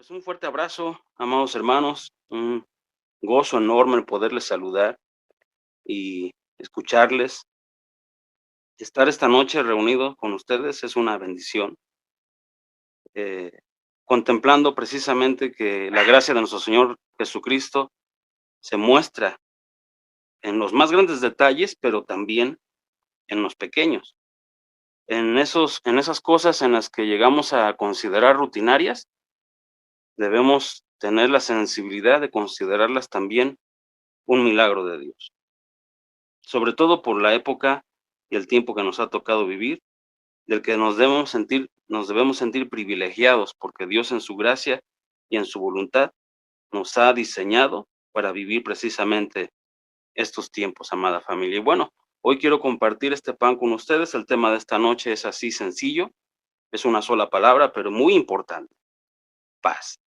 Pues un fuerte abrazo, amados hermanos, un gozo enorme el poderles saludar y escucharles. Estar esta noche reunido con ustedes es una bendición, eh, contemplando precisamente que la gracia de nuestro Señor Jesucristo se muestra en los más grandes detalles, pero también en los pequeños, en esas cosas en las que llegamos a considerar rutinarias, debemos tener la sensibilidad de considerarlas también un milagro de Dios. Sobre todo por la época y el tiempo que nos ha tocado vivir, del que nos debemos sentir privilegiados, porque Dios en su gracia y en su voluntad nos ha diseñado para vivir precisamente estos tiempos, amada familia. Y bueno, hoy quiero compartir este pan con ustedes. El tema de esta noche es así sencillo, es una sola palabra, pero muy importante: paz.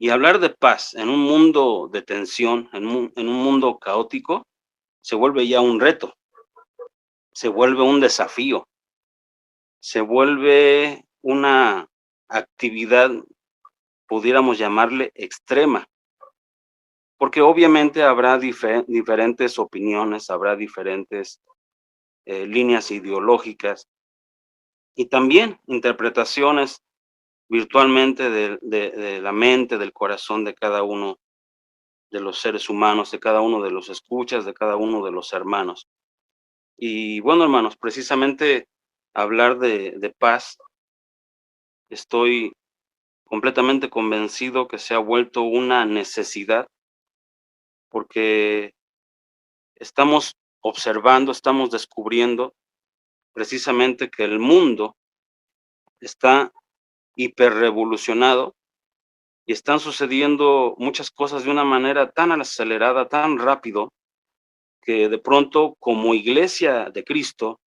Y hablar de paz en un mundo de tensión, en un mundo caótico, se vuelve ya un reto, se vuelve un desafío, se vuelve una actividad, pudiéramos llamarle extrema, porque obviamente habrá diferentes opiniones, habrá diferentes líneas ideológicas y también interpretaciones virtualmente de la mente, del corazón de cada uno de los seres humanos, de cada uno de los escuchas, de cada uno de los hermanos. Y bueno, hermanos, precisamente hablar de paz, estoy completamente convencido que se ha vuelto una necesidad, porque estamos observando, estamos descubriendo precisamente que el mundo está hiperrevolucionado y están sucediendo muchas cosas de una manera tan acelerada, tan rápido, que de pronto, como iglesia de Cristo,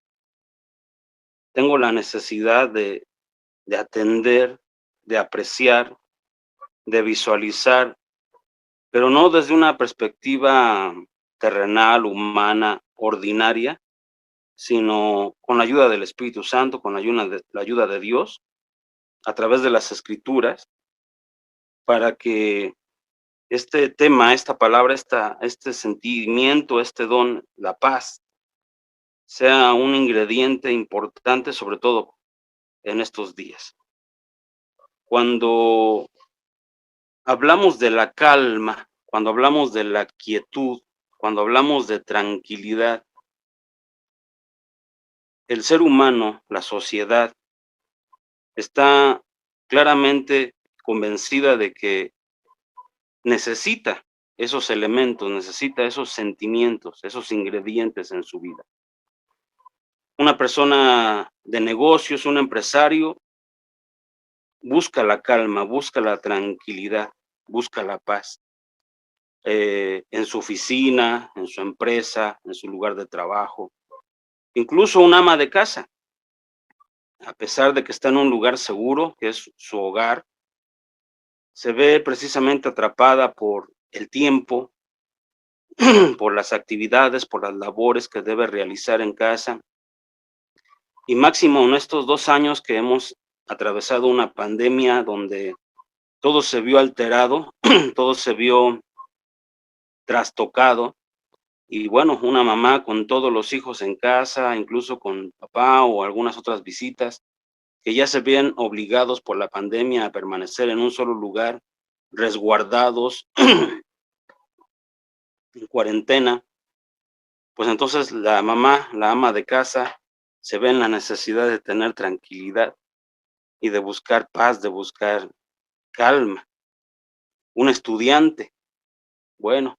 tengo la necesidad de atender, de apreciar, de visualizar, pero no desde una perspectiva terrenal, humana, ordinaria, sino con la ayuda del Espíritu Santo, con la ayuda de Dios, a través de las Escrituras, para que este tema, esta palabra, este sentimiento, este don, la paz, sea un ingrediente importante, sobre todo en estos días. Cuando hablamos de la calma, cuando hablamos de la quietud, cuando hablamos de tranquilidad, el ser humano, la sociedad, está claramente convencida de que necesita esos elementos, necesita esos sentimientos, esos ingredientes en su vida. Una persona de negocios, un empresario, busca la calma, busca la tranquilidad, busca la paz, en su oficina, en su empresa, en su lugar de trabajo. Incluso un ama de casa, a pesar de que está en un lugar seguro, que es su hogar, se ve precisamente atrapada por el tiempo, por las actividades, por las labores que debe realizar en casa. Y máximo en estos 2 años que hemos atravesado una pandemia donde todo se vio alterado, todo se vio trastocado. Y bueno, una mamá con todos los hijos en casa, incluso con papá o algunas otras visitas, que ya se ven obligados por la pandemia a permanecer en un solo lugar, resguardados, en cuarentena. Pues entonces la mamá, la ama de casa, se ve en la necesidad de tener tranquilidad y de buscar paz, de buscar calma. Un estudiante, bueno,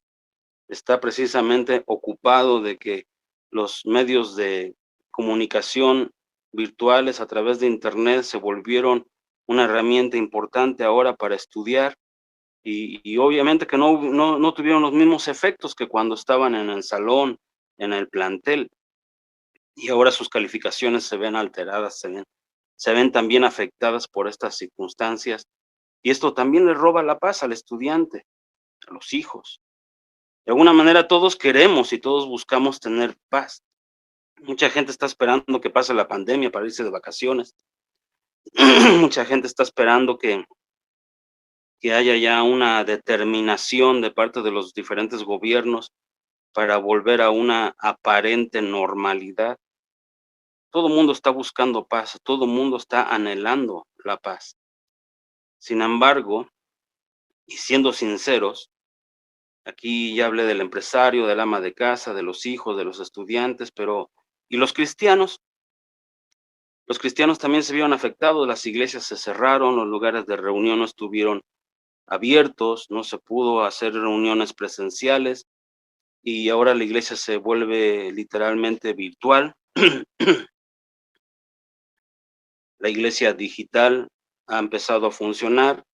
está precisamente ocupado de que los medios de comunicación virtuales a través de Internet se volvieron una herramienta importante ahora para estudiar, y obviamente que no tuvieron los mismos efectos que cuando estaban en el salón, en el plantel, y ahora sus calificaciones se ven alteradas, se ven también afectadas por estas circunstancias, y esto también le roba la paz al estudiante, a los hijos. De alguna manera todos queremos y todos buscamos tener paz. Mucha gente está esperando que pase la pandemia para irse de vacaciones. Mucha gente está esperando que que haya ya una determinación de parte de los diferentes gobiernos para volver a una aparente normalidad. Todo el mundo está buscando paz, todo el mundo está anhelando la paz. Sin embargo, y siendo sinceros, aquí ya hablé del empresario, del ama de casa, de los hijos, de los estudiantes, pero ¿y los cristianos? Los cristianos también se vieron afectados, las iglesias se cerraron, los lugares de reunión no estuvieron abiertos, no se pudo hacer reuniones presenciales y ahora la iglesia se vuelve literalmente virtual. La iglesia digital ha empezado a funcionar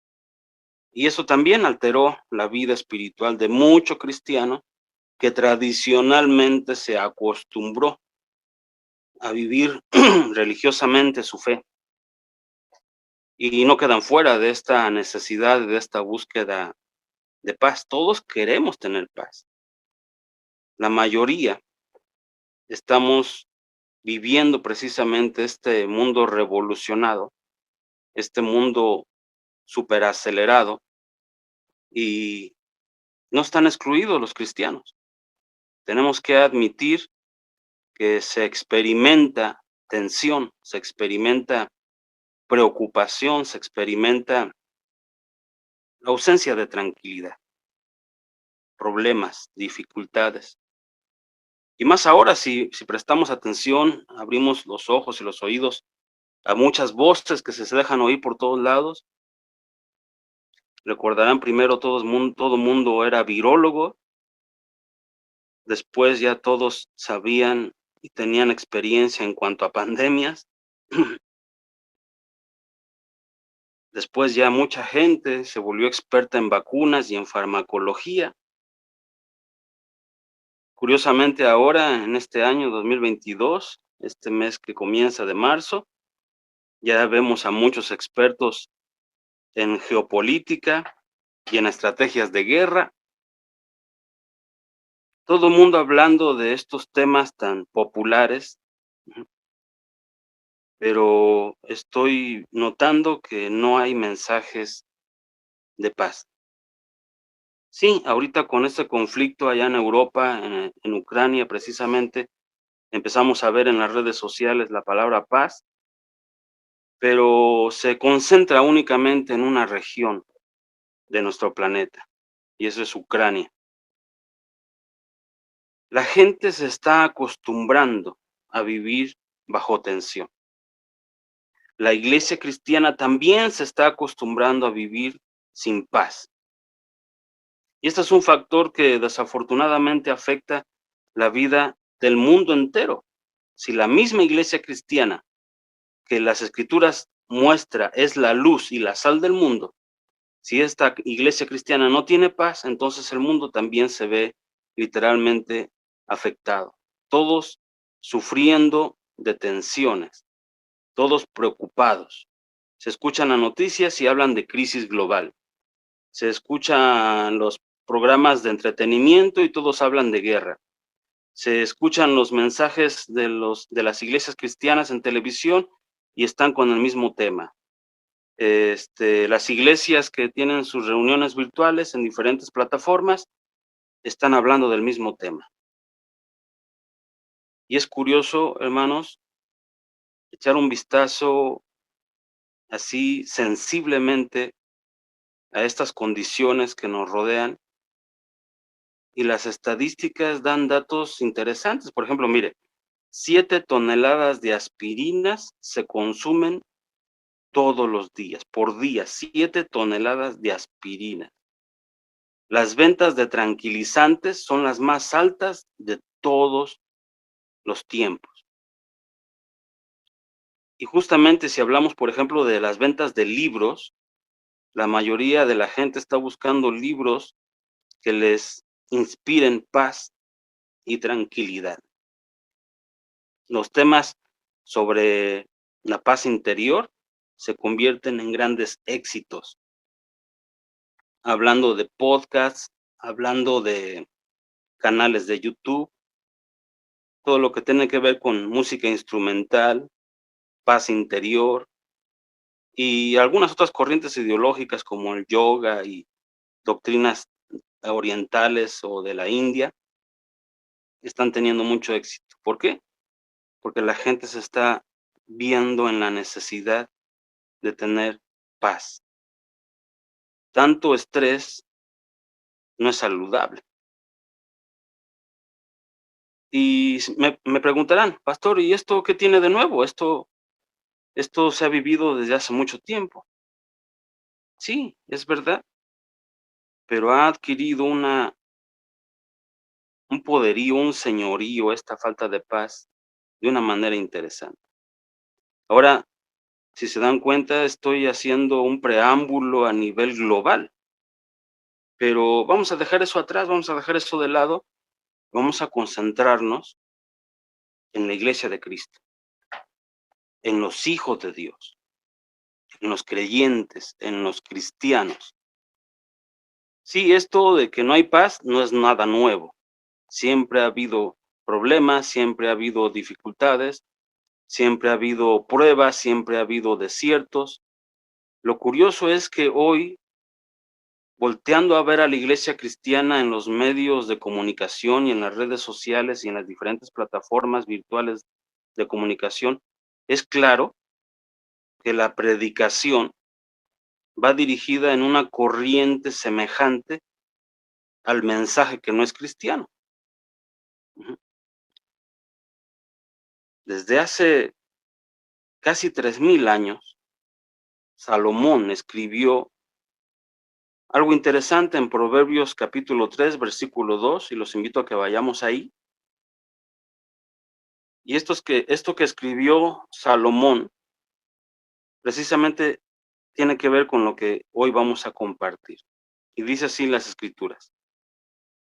y eso también alteró la vida espiritual de mucho cristiano que tradicionalmente se acostumbró a vivir religiosamente su fe y no quedan fuera de esta necesidad, de esta búsqueda de paz. Todos queremos tener paz. La mayoría estamos viviendo precisamente este mundo revolucionado, este mundo superacelerado, y no están excluidos los cristianos. Tenemos que admitir que se experimenta tensión, se experimenta preocupación, se experimenta ausencia de tranquilidad, problemas, dificultades. Y más ahora, si prestamos atención, abrimos los ojos y los oídos a muchas voces que se dejan oír por todos lados. Recordarán, primero todo mundo era virólogo, después ya todos sabían y tenían experiencia en cuanto a pandemias. Después ya mucha gente se volvió experta en vacunas y en farmacología. Curiosamente ahora, en este año 2022, este mes que comienza de marzo, ya vemos a muchos expertos en geopolítica y en estrategias de guerra. Todo el mundo hablando de estos temas tan populares, pero estoy notando que no hay mensajes de paz. Sí, ahorita con este conflicto allá en Europa, en Ucrania precisamente, empezamos a ver en las redes sociales la palabra paz, pero se concentra únicamente en una región de nuestro planeta, y eso es Ucrania. La gente se está acostumbrando a vivir bajo tensión. La iglesia cristiana también se está acostumbrando a vivir sin paz. Y este es un factor que desafortunadamente afecta la vida del mundo entero. Si la misma iglesia cristiana que las escrituras muestra es la luz y la sal del mundo, si esta iglesia cristiana no tiene paz, entonces el mundo también se ve literalmente afectado. Todos sufriendo de tensiones, todos preocupados. Se escuchan las noticias y hablan de crisis global. Se escuchan los programas de entretenimiento y todos hablan de guerra. Se escuchan los mensajes de las iglesias cristianas en televisión y están con el mismo tema. Las iglesias que tienen sus reuniones virtuales en diferentes plataformas están hablando del mismo tema. Y es curioso, hermanos, echar un vistazo así sensiblemente a estas condiciones que nos rodean, y las estadísticas dan datos interesantes. Por ejemplo, mire, 7 toneladas de aspirinas se consumen todos los días, por día, 7 toneladas de aspirina. Las ventas de tranquilizantes son las más altas de todos los tiempos. Y justamente si hablamos, por ejemplo, de las ventas de libros, la mayoría de la gente está buscando libros que les inspiren paz y tranquilidad. Los temas sobre la paz interior se convierten en grandes éxitos, hablando de podcasts, hablando de canales de YouTube, todo lo que tiene que ver con música instrumental, paz interior, y algunas otras corrientes ideológicas como el yoga y doctrinas orientales o de la India están teniendo mucho éxito. ¿Por qué? Porque la gente se está viendo en la necesidad de tener paz. Tanto estrés no es saludable. Y me preguntarán: "Pastor, ¿y esto qué tiene de nuevo? Esto se ha vivido desde hace mucho tiempo". Sí, es verdad, pero ha adquirido un poderío, un señorío, esta falta de paz, de una manera interesante. Ahora, si se dan cuenta, estoy haciendo un preámbulo a nivel global, pero vamos a dejar eso atrás, vamos a dejar eso de lado, vamos a concentrarnos en la iglesia de Cristo, en los hijos de Dios, en los creyentes, en los cristianos. Sí, esto de que no hay paz no es nada nuevo. Siempre ha habido problemas, siempre ha habido dificultades, siempre ha habido pruebas, siempre ha habido desiertos. Lo curioso es que hoy, volteando a ver a la iglesia cristiana en los medios de comunicación y en las redes sociales y en las diferentes plataformas virtuales de comunicación, es claro que la predicación va dirigida en una corriente semejante al mensaje que no es cristiano. Ujú. Desde hace casi 3000 años, Salomón escribió algo interesante en Proverbios capítulo 3 versículo 2 y los invito a que vayamos ahí. Y esto que escribió Salomón, precisamente tiene que ver con lo que hoy vamos a compartir. Y dice así las Escrituras: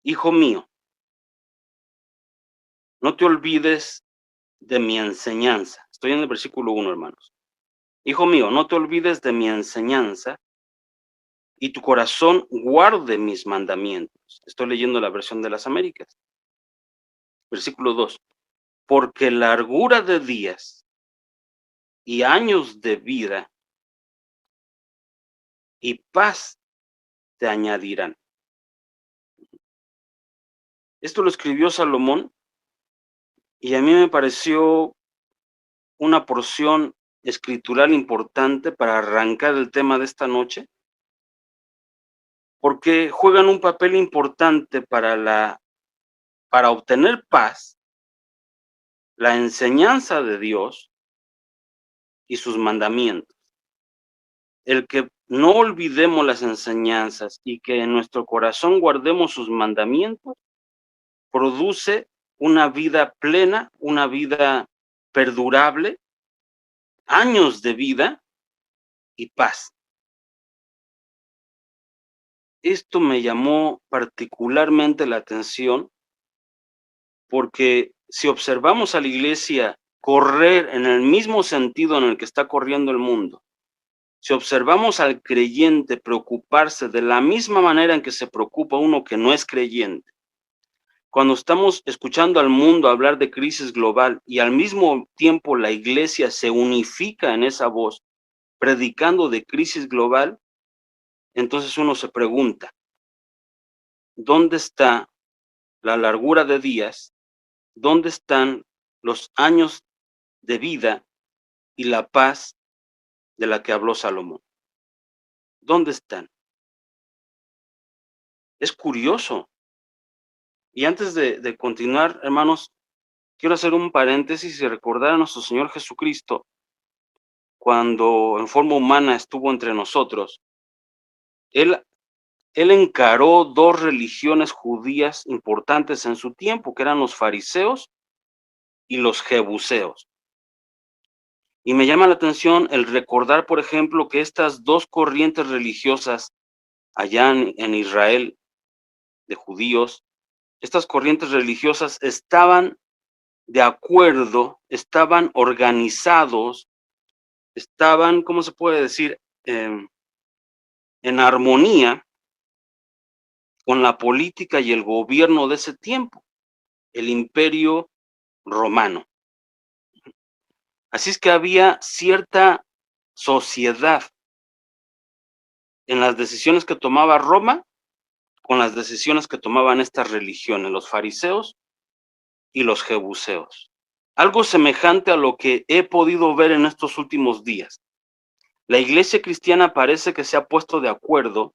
Hijo mío, no te olvides de mi enseñanza. Estoy en el versículo 1, hermanos. Hijo mío, no te olvides de mi enseñanza y tu corazón guarde mis mandamientos. Estoy leyendo la versión de las Américas. Versículo 2. Porque largura de días y años de vida y paz te añadirán. Esto lo escribió Salomón y a mí me pareció una porción escritural importante para arrancar el tema de esta noche, porque juegan un papel importante para obtener paz, la enseñanza de Dios y sus mandamientos. El que no olvidemos las enseñanzas y que en nuestro corazón guardemos sus mandamientos, produce una vida plena, una vida perdurable, años de vida y paz. Esto me llamó particularmente la atención porque si observamos a la iglesia correr en el mismo sentido en el que está corriendo el mundo, si observamos al creyente preocuparse de la misma manera en que se preocupa uno que no es creyente, cuando estamos escuchando al mundo hablar de crisis global y al mismo tiempo la iglesia se unifica en esa voz, predicando de crisis global, entonces uno se pregunta, ¿dónde está la largura de días? ¿Dónde están los años de vida y la paz de la que habló Salomón? ¿Dónde están? Es curioso. Y antes de continuar, hermanos, quiero hacer un paréntesis y recordar a nuestro Señor Jesucristo, cuando en forma humana estuvo entre nosotros, Él, él encaró dos religiones judías importantes en su tiempo, que eran los fariseos y los jebuseos. Y me llama la atención el recordar, por ejemplo, que estas dos corrientes religiosas allá en Israel, de judíos, estas corrientes religiosas estaban de acuerdo, estaban organizados, estaban, ¿cómo se puede decir?, en armonía con la política y el gobierno de ese tiempo, el Imperio Romano. Así es que había cierta sociedad en las decisiones que tomaba Roma con las decisiones que tomaban estas religiones, los fariseos y los jebuseos. Algo semejante a lo que he podido ver en estos últimos días. La iglesia cristiana parece que se ha puesto de acuerdo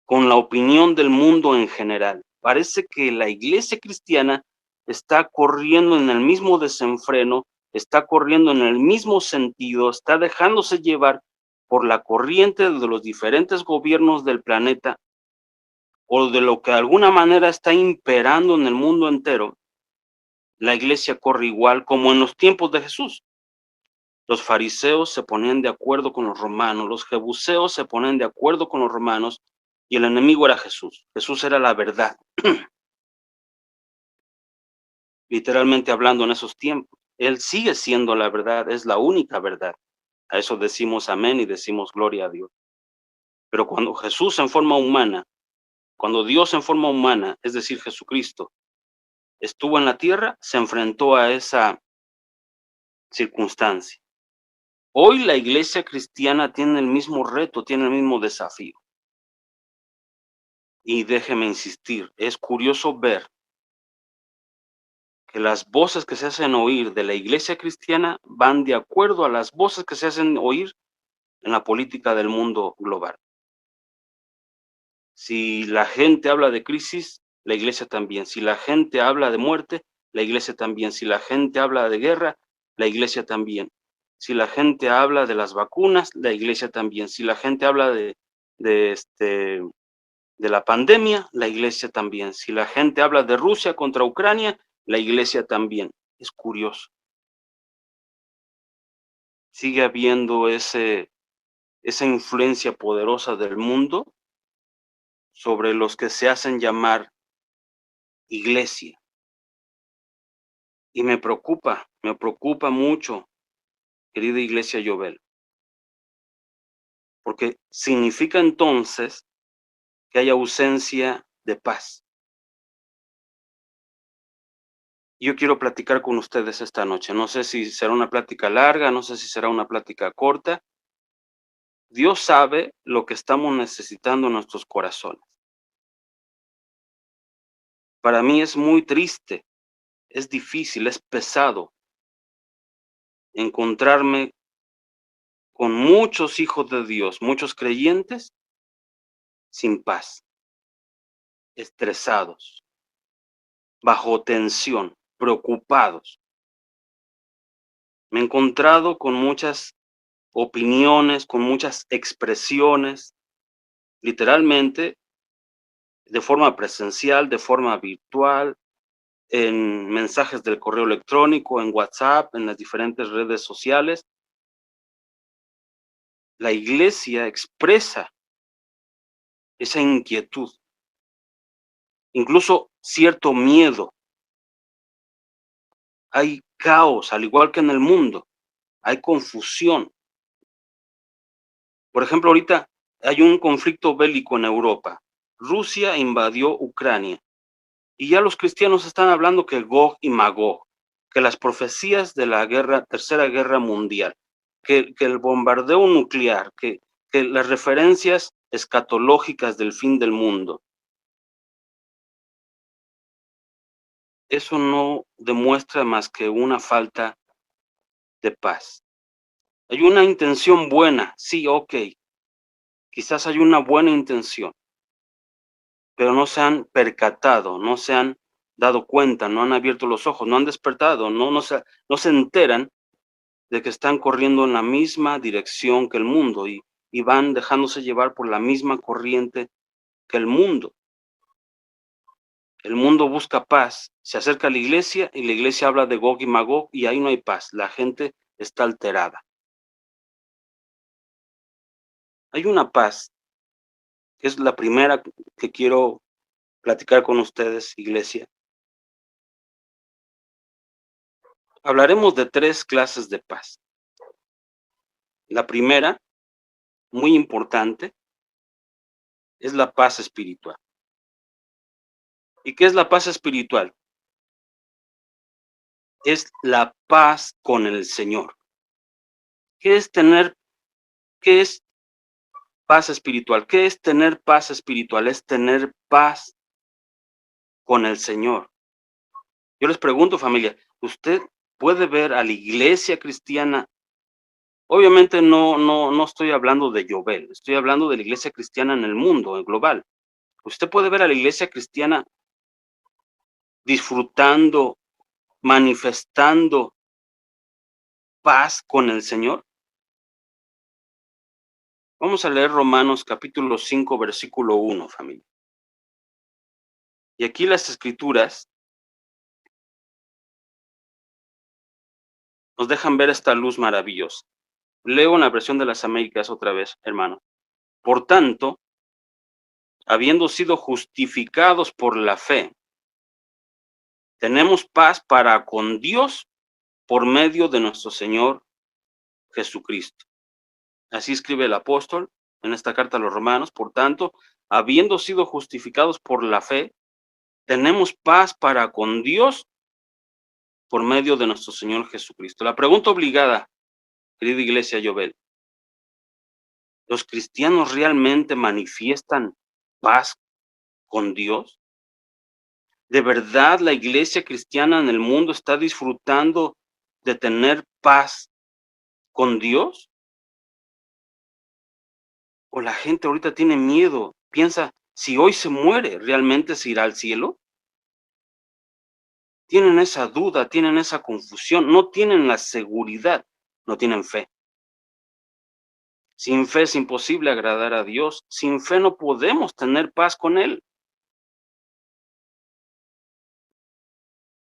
con la opinión del mundo en general. Parece que la iglesia cristiana está corriendo en el mismo desenfreno, está corriendo en el mismo sentido, está dejándose llevar por la corriente de los diferentes gobiernos del planeta o de lo que de alguna manera está imperando en el mundo entero. La iglesia corre igual como en los tiempos de Jesús. Los fariseos se ponían de acuerdo con los romanos, los jebuseos se ponían de acuerdo con los romanos y el enemigo era Jesús. Jesús era la verdad, literalmente hablando en esos tiempos. Él sigue siendo la verdad, es la única verdad. A eso decimos amén y decimos gloria a Dios. Pero cuando Jesús en forma humana, cuando Dios en forma humana, es decir, Jesucristo, estuvo en la tierra, se enfrentó a esa circunstancia. Hoy la iglesia cristiana tiene el mismo reto, tiene el mismo desafío. Y déjeme insistir, es curioso ver que las voces que se hacen oír de la iglesia cristiana van de acuerdo a las voces que se hacen oír en la política del mundo global. Si la gente habla de crisis, la iglesia también. Si la gente habla de muerte, la iglesia también. Si la gente habla de guerra, la iglesia también. Si la gente habla de las vacunas, la iglesia también. Si la gente habla de la pandemia, la iglesia también. Si la gente habla de Rusia contra Ucrania, la iglesia también. Es curioso. Sigue habiendo esa influencia poderosa del mundo sobre los que se hacen llamar iglesia. Y me preocupa mucho, querida iglesia Yobel, porque significa entonces que hay ausencia de paz. Yo quiero platicar con ustedes esta noche. No sé si será una plática larga, no sé si será una plática corta. Dios sabe lo que estamos necesitando en nuestros corazones. Para mí es muy triste, es difícil, es pesado encontrarme con muchos hijos de Dios, muchos creyentes sin paz, estresados, bajo tensión, preocupados. Me he encontrado con muchas opiniones, con muchas expresiones, literalmente, de forma presencial, de forma virtual, en mensajes del correo electrónico, en WhatsApp, en las diferentes redes sociales. La iglesia expresa esa inquietud, incluso cierto miedo. Hay caos, al igual que en el mundo, hay confusión. Por ejemplo, ahorita hay un conflicto bélico en Europa. Rusia invadió Ucrania y ya los cristianos están hablando que Gog y Magog, que las profecías de la tercera guerra mundial, que el bombardeo nuclear, que las referencias escatológicas del fin del mundo. Eso no demuestra más que una falta de paz. Hay una intención buena, sí, ok, quizás hay una buena intención, pero no se han percatado, no se han dado cuenta, no han abierto los ojos, no han despertado, no se enteran de que están corriendo en la misma dirección que el mundo y van dejándose llevar por la misma corriente que el mundo. El mundo busca paz, se acerca a la iglesia y la iglesia habla de Gog y Magog y ahí no hay paz, la gente está alterada. Hay una paz, que es la primera que quiero platicar con ustedes, iglesia. Hablaremos de 3 clases de paz. La primera, muy importante, es la paz espiritual. ¿Y qué es la paz espiritual? Es la paz con el Señor. ¿Qué es tener, qué es paz espiritual? ¿Qué es tener paz espiritual? Es tener paz con el Señor. Yo les pregunto, familia, ¿usted puede ver a la iglesia cristiana? Obviamente no estoy hablando de Yobel, estoy hablando de la iglesia cristiana en el mundo, en global. ¿Usted puede ver a la iglesia cristiana disfrutando, manifestando paz con el Señor? Vamos a leer Romanos capítulo 5, versículo 1, familia. Y aquí las escrituras nos dejan ver esta luz maravillosa. Leo en la versión de las Américas otra vez, hermano. Por tanto, habiendo sido justificados por la fe, tenemos paz para con Dios por medio de nuestro Señor Jesucristo. Así escribe el apóstol en esta carta a los romanos. Por tanto, habiendo sido justificados por la fe, tenemos paz para con Dios por medio de nuestro Señor Jesucristo. La pregunta obligada, querida iglesia Yobel, ¿los cristianos realmente manifiestan paz con Dios? ¿De verdad la iglesia cristiana en el mundo está disfrutando de tener paz con Dios? ¿O la gente ahorita tiene miedo? Piensa, si hoy se muere, ¿realmente se irá al cielo? Tienen esa duda, tienen esa confusión, no tienen la seguridad, no tienen fe. Sin fe es imposible agradar a Dios, sin fe no podemos tener paz con Él.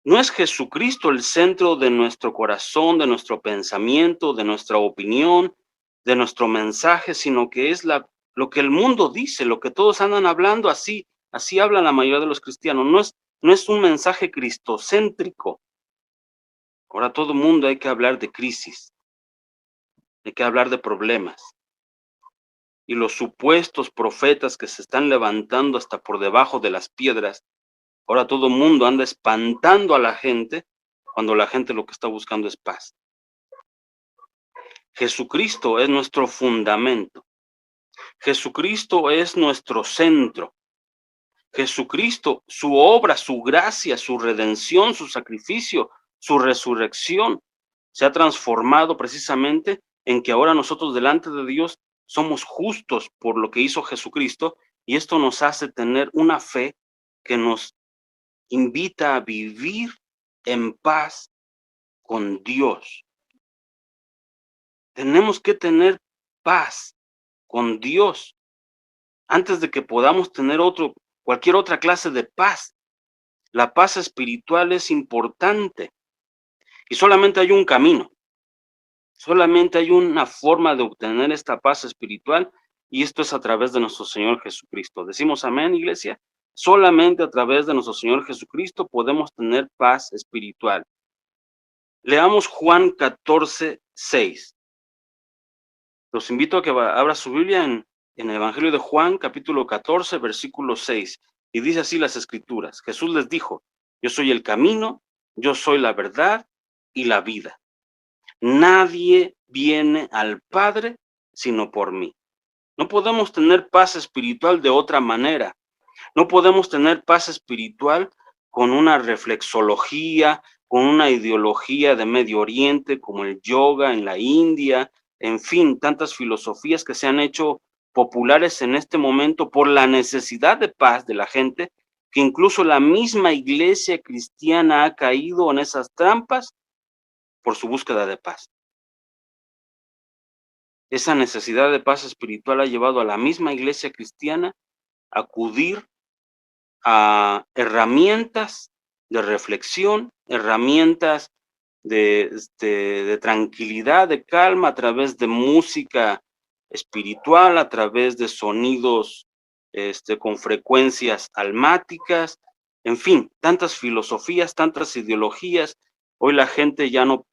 No es Jesucristo el centro de nuestro corazón, de nuestro pensamiento, de nuestra opinión, de nuestro mensaje, sino que es lo que el mundo dice, lo que todos andan hablando, así habla la mayoría de los cristianos. No es un mensaje cristocéntrico. Ahora todo el mundo hay que hablar de crisis, hay que hablar de problemas. Y los supuestos profetas que se están levantando hasta por debajo de las piedras, ahora todo el mundo anda espantando a la gente cuando la gente lo que está buscando es paz. Jesucristo es nuestro fundamento. Jesucristo es nuestro centro. Jesucristo, su obra, su gracia, su redención, su sacrificio, su resurrección, se ha transformado precisamente en que ahora nosotros delante de Dios somos justos por lo que hizo Jesucristo, y esto nos hace tener una fe que nos invita a vivir en paz con Dios. Tenemos que tener paz con Dios antes de que podamos tener cualquier otra clase de paz. La paz espiritual es importante y solamente hay un camino, solamente hay una forma de obtener esta paz espiritual, y esto es a través de nuestro Señor Jesucristo. ¿Decimos amén, iglesia? Solamente a través de nuestro Señor Jesucristo podemos tener paz espiritual. Leamos Juan 14:6. Los invito a que abra su Biblia en el Evangelio de Juan, capítulo 14, versículo 6. Y dice así las Escrituras. Jesús les dijo: yo soy el camino, yo soy la verdad y la vida. Nadie viene al Padre sino por mí. No podemos tener paz espiritual de otra manera. No podemos tener paz espiritual con una reflexología, con una ideología de Medio Oriente como el yoga en la India, en fin, tantas filosofías que se han hecho populares en este momento por la necesidad de paz de la gente, que incluso la misma iglesia cristiana ha caído en esas trampas por su búsqueda de paz. Esa necesidad de paz espiritual ha llevado a la misma iglesia cristiana a acudir a herramientas de reflexión, herramientas de tranquilidad, de calma, a través de música espiritual, a través de sonidos con frecuencias almáticas, en fin, tantas filosofías, tantas ideologías. Hoy la gente ya no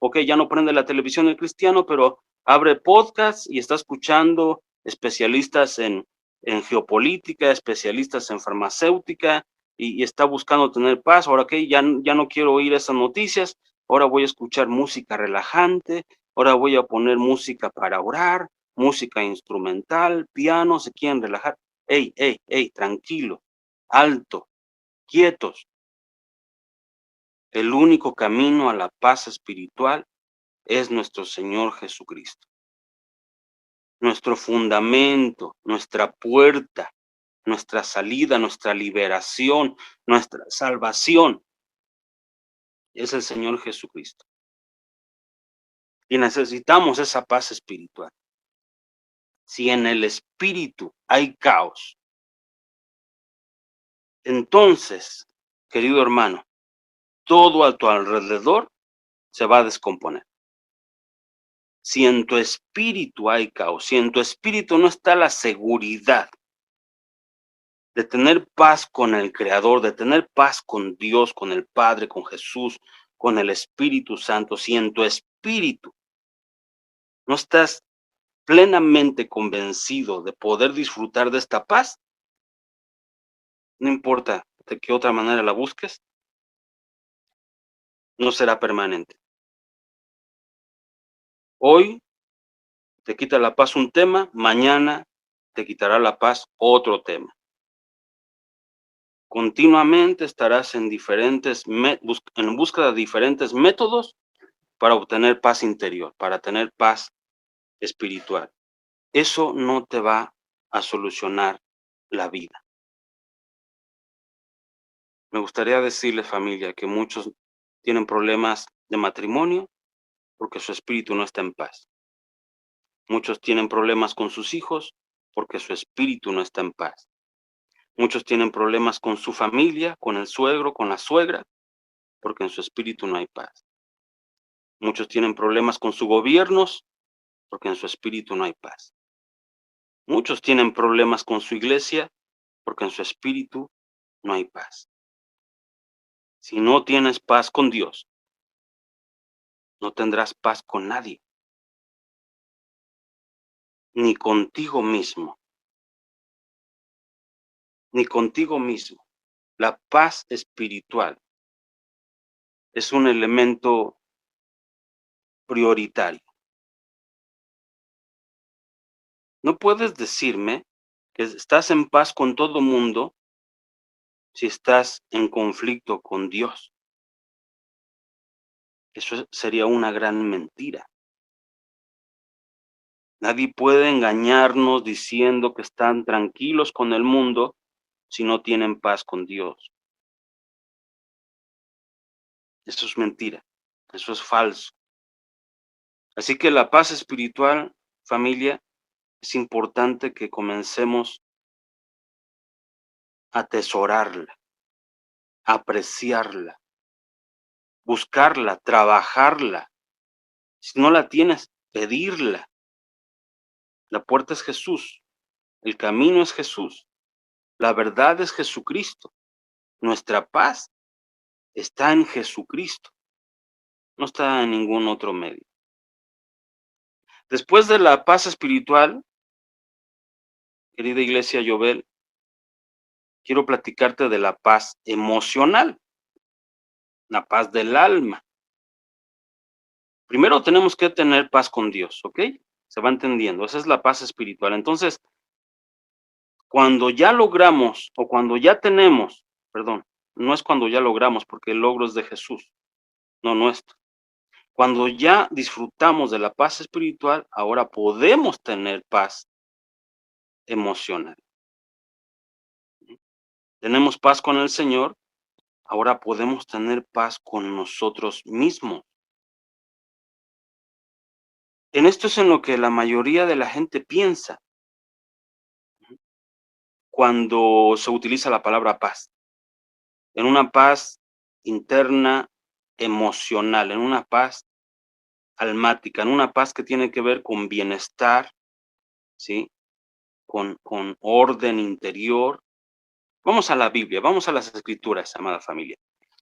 prende la televisión el cristiano, pero abre podcast y está escuchando especialistas en geopolítica, especialistas en farmacéutica, y está buscando tener paz. Ahora, ya no quiero oír esas noticias, ahora voy a escuchar música relajante, ahora voy a poner música para orar, música instrumental, piano, se quieren relajar. Ey, ey, ey, tranquilo, alto, quietos. El único camino a la paz espiritual es nuestro Señor Jesucristo. Nuestro fundamento, nuestra puerta, nuestra salida, nuestra liberación, nuestra salvación es el Señor Jesucristo. Y necesitamos esa paz espiritual. Si en el espíritu hay caos, entonces, querido hermano, todo a tu alrededor se va a descomponer. Si en tu espíritu hay caos, si en tu espíritu no está la seguridad de tener paz con el Creador, de tener paz con Dios, con el Padre, con Jesús, con el Espíritu Santo, si en tu espíritu no estás plenamente convencido de poder disfrutar de esta paz, no importa de qué otra manera la busques, no será permanente. Hoy te quita la paz un tema, mañana te quitará la paz otro tema. Continuamente estarás en en búsqueda de diferentes métodos para obtener paz interior, para tener paz espiritual. Eso no te va a solucionar la vida. Me gustaría decirles, familia, que muchos tienen problemas de matrimonio porque su espíritu no está en paz. Muchos tienen problemas con sus hijos porque su espíritu no está en paz. Muchos tienen problemas con su familia, con el suegro, con la suegra, porque en su espíritu no hay paz. Muchos tienen problemas con sus gobiernos porque en su espíritu no hay paz. Muchos tienen problemas con su iglesia porque en su espíritu no hay paz. Si no tienes paz con Dios, no tendrás paz con nadie, ni contigo mismo, ni contigo mismo. La paz espiritual es un elemento prioritario. No puedes decirme que estás en paz con todo mundo si estás en conflicto con Dios. Eso sería una gran mentira. Nadie puede engañarnos diciendo que están tranquilos con el mundo si no tienen paz con Dios. Eso es mentira, eso es falso. Así que la paz espiritual, familia, es importante que comencemos a atesorarla, a apreciarla, buscarla, trabajarla. Si no la tienes, pedirla. La puerta es Jesús, el camino es Jesús, la verdad es Jesucristo. Nuestra paz está en Jesucristo, no está en ningún otro medio. Después de la paz espiritual, querida iglesia Yobel, quiero platicarte de la paz emocional, la paz del alma. Primero tenemos que tener paz con Dios, ¿ok? Se va entendiendo, esa es la paz espiritual. Entonces, cuando ya logramos o cuando ya tenemos, perdón, no es cuando ya logramos, porque el logro es de Jesús, no nuestro. Cuando ya disfrutamos de la paz espiritual, ahora podemos tener paz emocional. Tenemos paz con el Señor, ahora podemos tener paz con nosotros mismos. En esto es en lo que la mayoría de la gente piensa cuando se utiliza la palabra paz. En una paz interna emocional, en una paz almática, en una paz que tiene que ver con bienestar, ¿sí? Con orden interior. Vamos a la Biblia, vamos a las Escrituras, amada familia.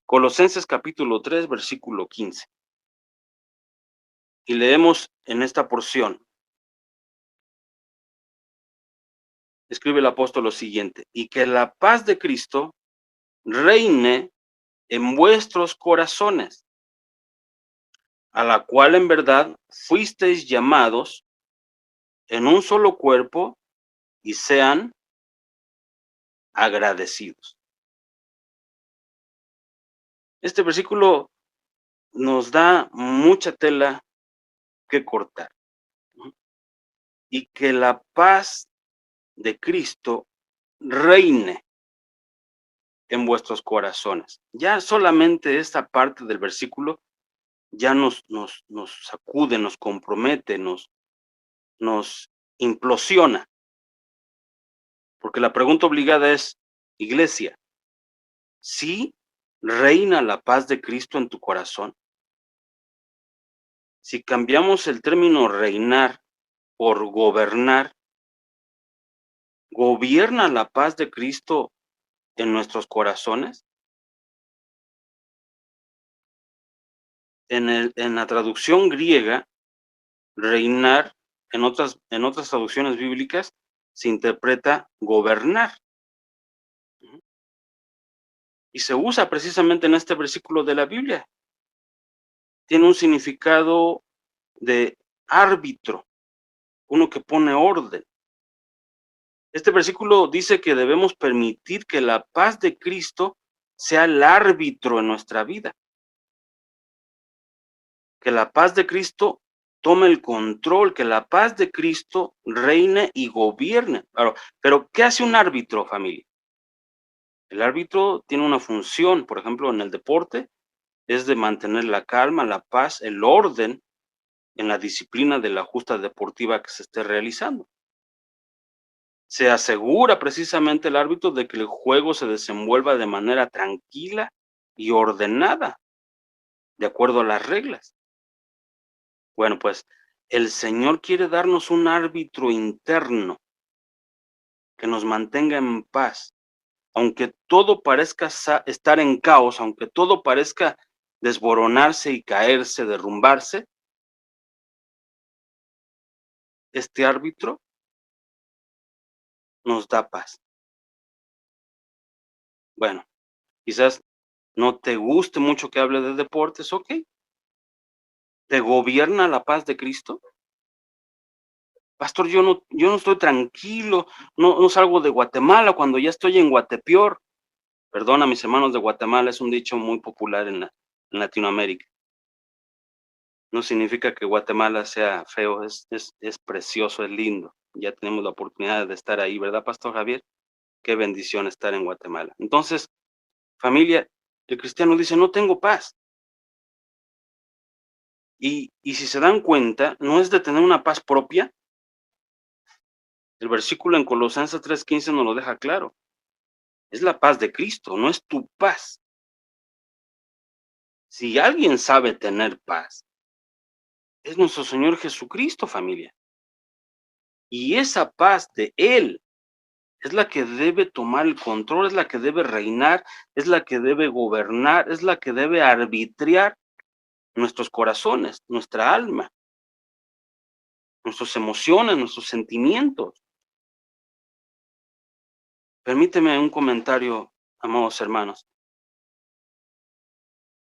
Colosenses capítulo 3, versículo 15. Y leemos en esta porción. Escribe el apóstol lo siguiente: y que la paz de Cristo reine en vuestros corazones, a la cual en verdad fuisteis llamados en un solo cuerpo, y sean agradecidos. Este versículo nos da mucha tela que cortar, ¿no? Y que la paz de Cristo reine en vuestros corazones. Ya solamente esta parte del versículo ya nos sacude, nos compromete, nos implosiona, porque la pregunta obligada es, iglesia, ¿sí reina la paz de Cristo en tu corazón? Si cambiamos el término reinar por gobernar, ¿gobierna la paz de Cristo en nuestros corazones? En la traducción griega, reinar, en otras traducciones bíblicas, se interpreta gobernar. Y se usa precisamente en este versículo de la Biblia. Tiene un significado de árbitro, uno que pone orden. Este versículo dice que debemos permitir que la paz de Cristo sea el árbitro en nuestra vida, que la paz de Cristo tome el control, que la paz de Cristo reine y gobierne. Pero ¿qué hace un árbitro, familia? El árbitro tiene una función, por ejemplo, en el deporte, es de mantener la calma, la paz, el orden en la disciplina de la justa deportiva que se esté realizando. Se asegura precisamente el árbitro de que el juego se desenvuelva de manera tranquila y ordenada, de acuerdo a las reglas. Bueno, pues el Señor quiere darnos un árbitro interno que nos mantenga en paz, aunque todo parezca estar en caos, aunque todo parezca desboronarse y caerse, derrumbarse, este árbitro nos da paz. Bueno, quizás no te guste mucho que hable de deportes, ¿ok? ¿Te gobierna la paz de Cristo? Pastor, yo no estoy tranquilo, no salgo de Guatemala cuando ya estoy en Guatepeor. Perdona, mis hermanos de Guatemala, es un dicho muy popular en Latinoamérica. No significa que Guatemala sea feo, es precioso, es lindo. Ya tenemos la oportunidad de estar ahí, ¿verdad, Pastor Javier? Qué bendición estar en Guatemala. Entonces, familia, el cristiano dice, no tengo paz. Y si se dan cuenta, no es de tener una paz propia. El versículo en Colosenses 3:15 nos lo deja claro. Es la paz de Cristo, no es tu paz. Si alguien sabe tener paz, es nuestro Señor Jesucristo, familia. Y esa paz de Él es la que debe tomar el control, es la que debe reinar, es la que debe gobernar, es la que debe arbitrar nuestros corazones, nuestra alma, nuestras emociones, nuestros sentimientos. Permíteme un comentario, amados hermanos.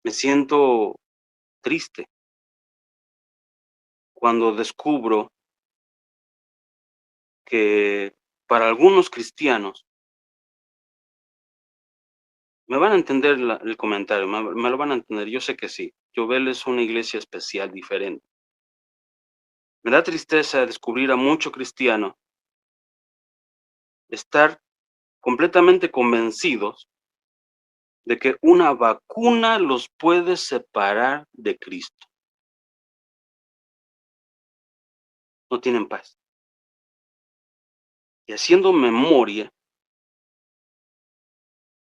Me siento triste cuando descubro que para algunos cristianos me van a entender el comentario, me lo van a entender, yo sé que sí. Jovel es una iglesia especial, diferente. Me da tristeza descubrir a mucho cristiano estar completamente convencidos de que una vacuna los puede separar de Cristo. No tienen paz. Y haciendo memoria,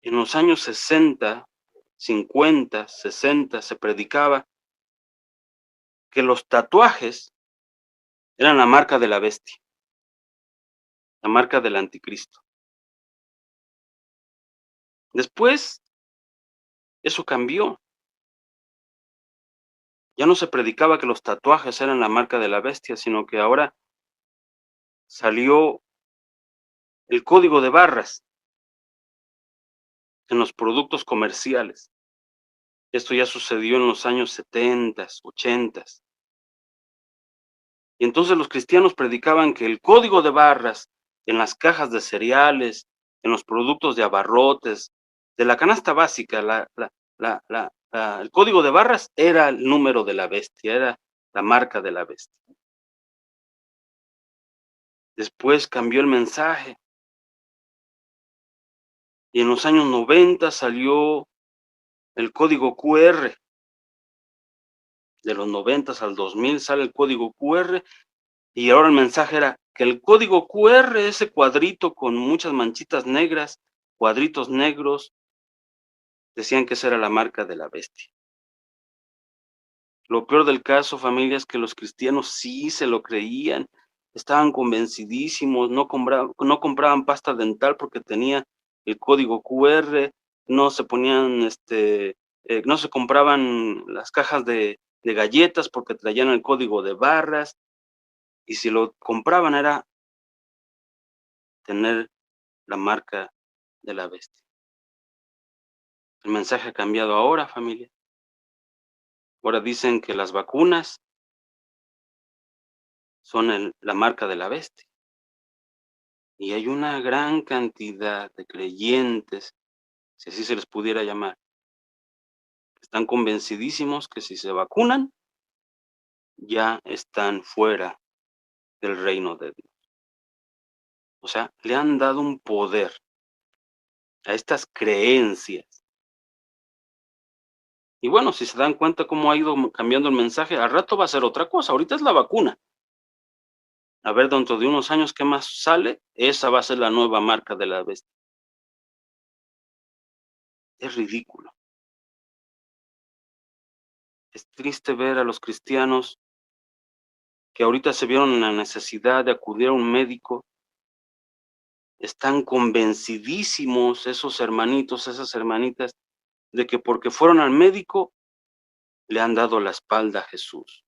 en los años 60, 50, 60 se predicaba que los tatuajes eran la marca de la bestia, la marca del anticristo. Después, eso cambió. Ya no se predicaba que los tatuajes eran la marca de la bestia, sino que ahora salió el código de barras en los productos comerciales. Esto ya sucedió en los años 70, 80. Y entonces los cristianos predicaban que el código de barras en las cajas de cereales, en los productos de abarrotes, de la canasta básica, el código de barras era el número de la bestia, era la marca de la bestia. Después cambió el mensaje y en los años 90 salió el código QR. De los 90 al 2000 sale el código QR. Y ahora el mensaje era que el código QR, ese cuadrito con muchas manchitas negras, cuadritos negros, decían que esa era la marca de la bestia. Lo peor del caso, familia, es que los cristianos sí se lo creían, estaban convencidísimos, no compraban pasta dental porque tenía el código QR, no se ponían, no se compraban las cajas de galletas porque traían el código de barras, y si lo compraban era tener la marca de la bestia. El mensaje ha cambiado ahora, familia. Ahora dicen que las vacunas son la marca de la bestia. Y hay una gran cantidad de creyentes, si así se les pudiera llamar, que están convencidísimos que si se vacunan, ya están fuera del reino de Dios. O sea, le han dado un poder a estas creencias. Y bueno, si se dan cuenta cómo ha ido cambiando el mensaje, al rato va a ser otra cosa. Ahorita es la vacuna. A ver, dentro de unos años, ¿qué más sale? Esa va a ser la nueva marca de la bestia. Es ridículo. Es triste ver a los cristianos que ahorita se vieron en la necesidad de acudir a un médico. Están convencidísimos esos hermanitos, esas hermanitas, de que porque fueron al médico, le han dado la espalda a Jesús.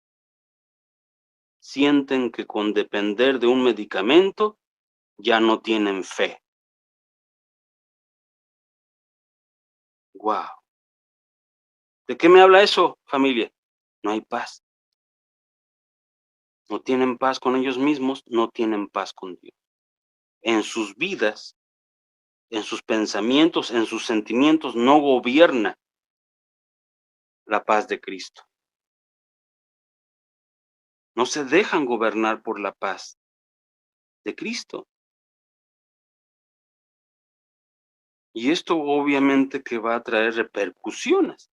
Sienten que con depender de un medicamento, ya no tienen fe. ¡Guau! ¿De qué me habla eso, familia? No hay paz. No tienen paz con ellos mismos, no tienen paz con Dios. En sus vidas, en sus pensamientos, en sus sentimientos, no gobierna la paz de Cristo. No se dejan gobernar por la paz de Cristo. Y esto obviamente que va a traer repercusiones.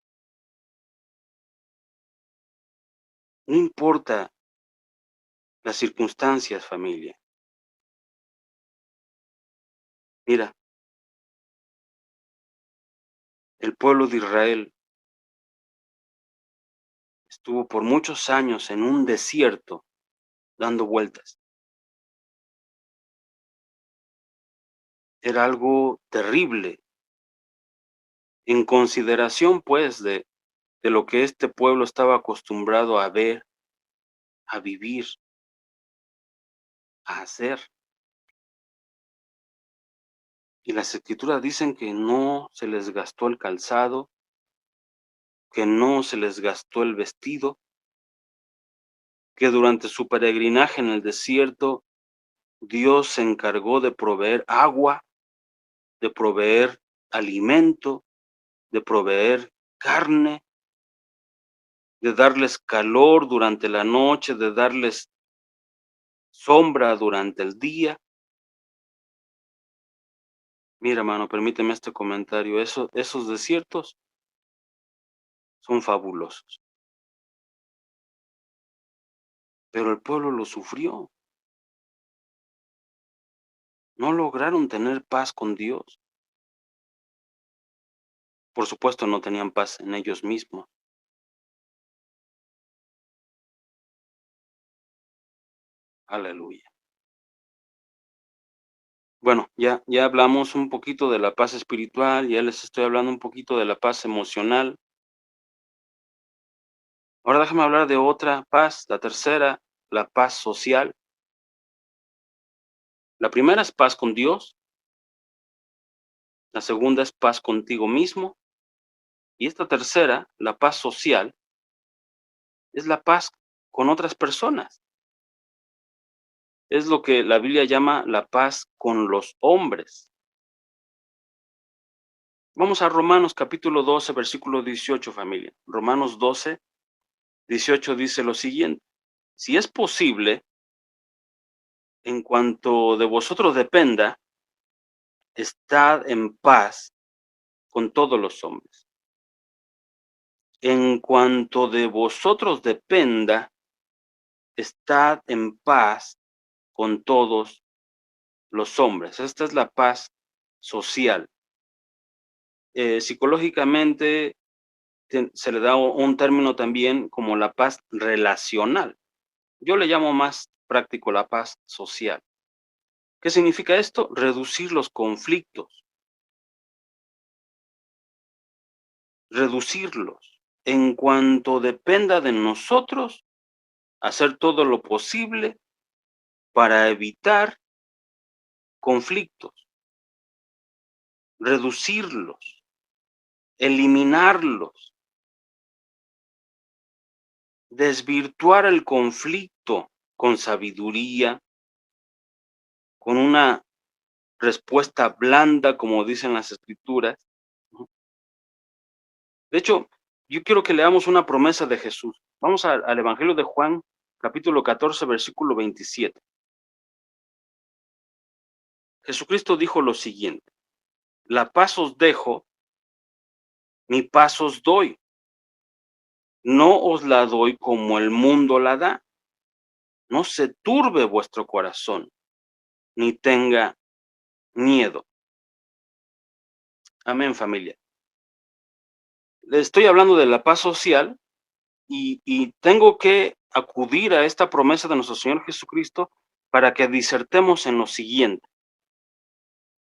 No importa las circunstancias, familia. Mira, el pueblo de Israel estuvo por muchos años en un desierto dando vueltas. Era algo terrible en consideración, pues, de lo que este pueblo estaba acostumbrado a ver, a vivir, a hacer. Y las escrituras dicen que no se les gastó el calzado, que no se les gastó el vestido, que durante su peregrinaje en el desierto, Dios se encargó de proveer agua, de proveer alimento, de proveer carne, de darles calor durante la noche, de darles sombra durante el día. Mira, hermano, permíteme este comentario. Esos desiertos son fabulosos, pero el pueblo lo sufrió. No lograron tener paz con Dios. Por supuesto, no tenían paz en ellos mismos. Aleluya. Bueno, ya hablamos un poquito de la paz espiritual, ya les estoy hablando un poquito de la paz emocional. Ahora déjame hablar de otra paz, la tercera, la paz social. La primera es paz con Dios, la segunda es paz contigo mismo Y esta tercera, la paz social, es la paz con otras personas. Es lo que la Biblia llama la paz con los hombres. Vamos a Romanos capítulo 12, versículo 18, familia. Romanos 12, 18 dice lo siguiente: si es posible, en cuanto de vosotros dependa, estad en paz con todos los hombres. En cuanto de vosotros dependa, estad en paz con todos los hombres. Esta es la paz social. Psicológicamente se le da un término también como la paz relacional. Yo le llamo más práctico la paz social. ¿Qué significa esto? Reducir los conflictos, reducirlos. En cuanto dependa de nosotros, hacer todo lo posible para evitar conflictos, reducirlos, eliminarlos, desvirtuar el conflicto con sabiduría, con una respuesta blanda, como dicen las escrituras. De hecho, yo quiero que leamos una promesa de Jesús. Vamos al Evangelio de Juan, capítulo 14, versículo 27. Jesucristo dijo lo siguiente: la paz os dejo, mi paz os doy. No os la doy como el mundo la da. No se turbe vuestro corazón, ni tenga miedo. Amén, familia. Le estoy hablando de la paz social y tengo que acudir a esta promesa de nuestro Señor Jesucristo para que disertemos en lo siguiente.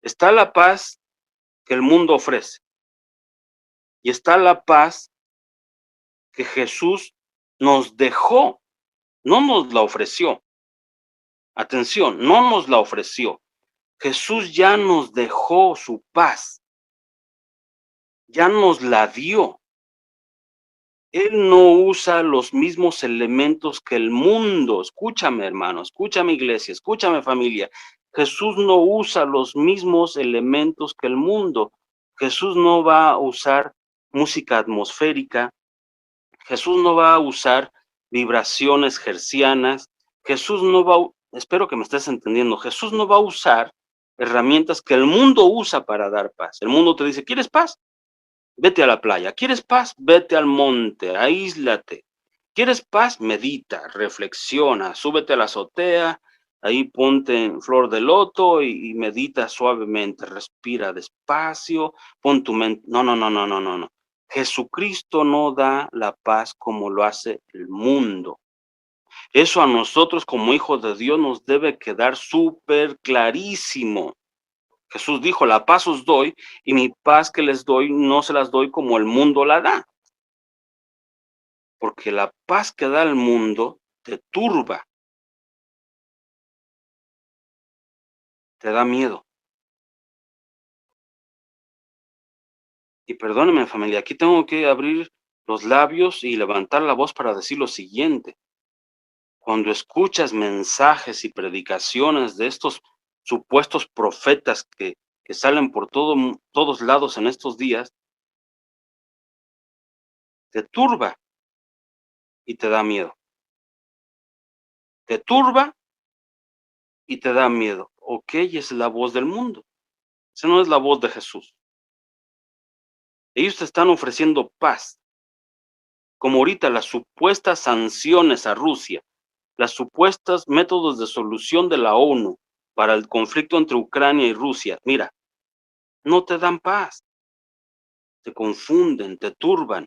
Está la paz que el mundo ofrece y está la paz que Jesús nos dejó, no nos la ofreció. Atención, no nos la ofreció. Jesús ya nos dejó su paz, ya nos la dio. Él no usa los mismos elementos que el mundo. Escúchame, hermano, escúchame, iglesia, escúchame, familia. Jesús no usa los mismos elementos que el mundo. Jesús no va a usar música atmosférica. Jesús no va a usar vibraciones hertzianas. Jesús no va a, espero que me estés entendiendo, Jesús no va a usar herramientas que el mundo usa para dar paz. El mundo te dice: ¿quieres paz? Vete a la playa. ¿Quieres paz? Vete al monte, aíslate. ¿Quieres paz? Medita, reflexiona, súbete a la azotea, ahí ponte en flor de loto y medita suavemente, respira despacio, pon tu mente. No, no, no, no, no, no, no. Jesucristo no da la paz como lo hace el mundo. Eso a nosotros como hijos de Dios nos debe quedar súper clarísimo. Jesús dijo: la paz os doy, y mi paz que les doy no se las doy como el mundo la da. Porque la paz que da el mundo te turba, te da miedo. Y perdónenme, familia, aquí tengo que abrir los labios y levantar la voz para decir lo siguiente. Cuando escuchas mensajes y predicaciones de estos supuestos profetas que salen por todos lados en estos días, te turba y te da miedo. Te turba y te da miedo. Ok, es la voz del mundo. Esa no es la voz de Jesús. Ellos te están ofreciendo paz, como ahorita las supuestas sanciones a Rusia, las supuestas métodos de solución de la ONU para el conflicto entre Ucrania y Rusia. Mira, no te dan paz, te confunden, te turban,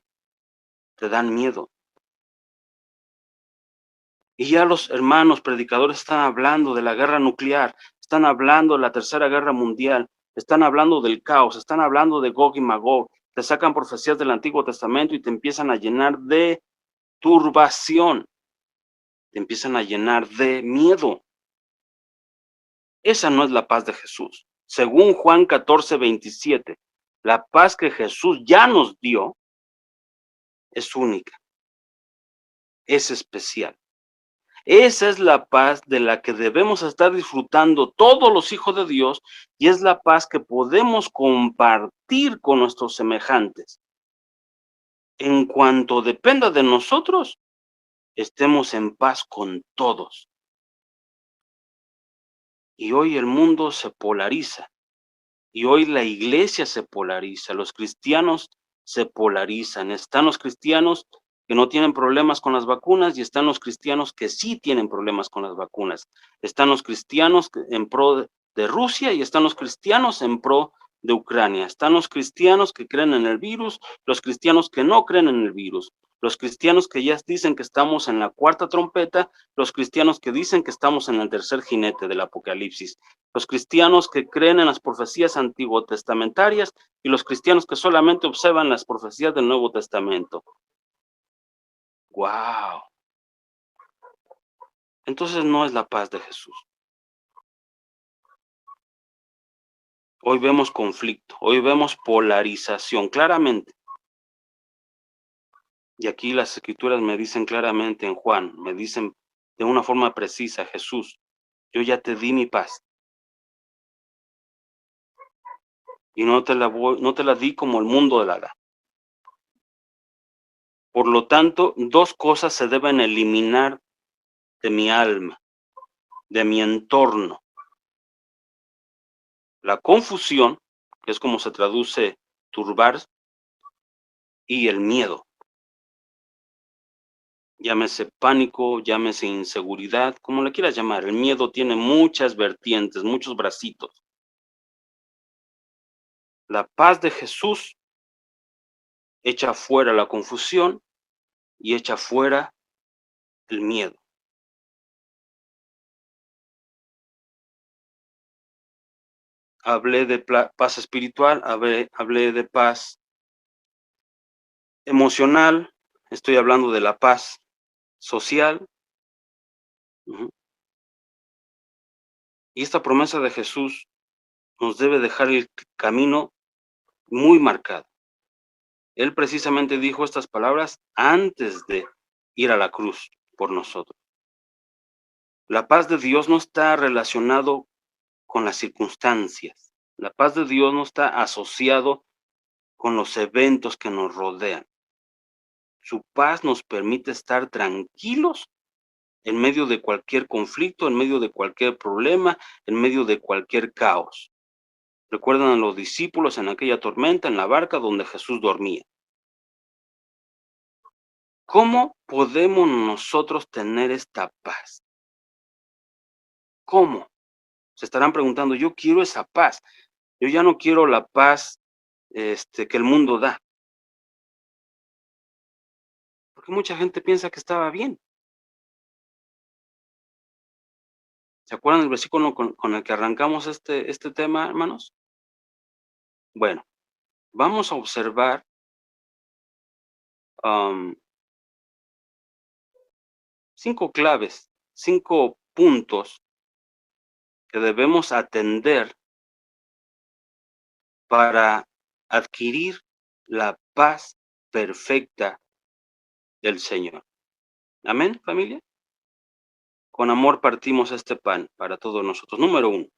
te dan miedo. Y ya los hermanos predicadores están hablando de la guerra nuclear, están hablando de la tercera guerra mundial, están hablando del caos, están hablando de Gog y Magog, te sacan profecías del Antiguo Testamento y te empiezan a llenar de turbación, te empiezan a llenar de miedo. Esa no es la paz de Jesús. Según Juan 14, 27, la paz que Jesús ya nos dio es única, es especial. Esa es la paz de la que debemos estar disfrutando todos los hijos de Dios, y es la paz que podemos compartir con nuestros semejantes. En cuanto dependa de nosotros, estemos en paz con todos. Y hoy el mundo se polariza, y hoy la iglesia se polariza, los cristianos se polarizan. Están los cristianos que no tienen problemas con las vacunas y están los cristianos que sí tienen problemas con las vacunas. Están los cristianos en pro de Rusia y están los cristianos en pro de Ucrania. Están los cristianos que creen en el virus, los cristianos que no creen en el virus, los cristianos que ya dicen que estamos en la cuarta trompeta, los cristianos que dicen que estamos en el tercer jinete del Apocalipsis, los cristianos que creen en las profecías antiguo-testamentarias y los cristianos que solamente observan las profecías del Nuevo Testamento. ¡Wow! Entonces no es la paz de Jesús. Hoy vemos conflicto, hoy vemos polarización, claramente. Y aquí las escrituras me dicen claramente en Juan, me dicen de una forma precisa, Jesús, yo ya te di mi paz. Y no te la di como el mundo la da. Por lo tanto, dos cosas se deben eliminar de mi alma, de mi entorno. La confusión, que es como se traduce turbar, y el miedo. Llámese pánico, llámese inseguridad, como le quieras llamar. El miedo tiene muchas vertientes, muchos bracitos. La paz de Jesús echa fuera la confusión y echa fuera el miedo. Hablé de paz espiritual, hablé de paz emocional, estoy hablando de la paz social. Y esta promesa de Jesús nos debe dejar el camino muy marcado. Él precisamente dijo estas palabras antes de ir a la cruz por nosotros. La paz de Dios no está relacionado con las circunstancias. La paz de Dios no está asociado con los eventos que nos rodean. Su paz nos permite estar tranquilos en medio de cualquier conflicto, en medio de cualquier problema, en medio de cualquier caos. Recuerdan a los discípulos en aquella tormenta en la barca donde Jesús dormía. ¿Cómo podemos nosotros tener esta paz? ¿Cómo? Se estarán preguntando, yo quiero esa paz. Yo ya no quiero la paz, que el mundo da. Porque mucha gente piensa que estaba bien. ¿Se acuerdan del versículo con el que arrancamos este tema, hermanos? Bueno, vamos a observar 5 claves, 5 puntos que debemos atender para adquirir la paz perfecta del Señor. ¿Amén, familia? Con amor partimos este pan para todos nosotros. Número 1,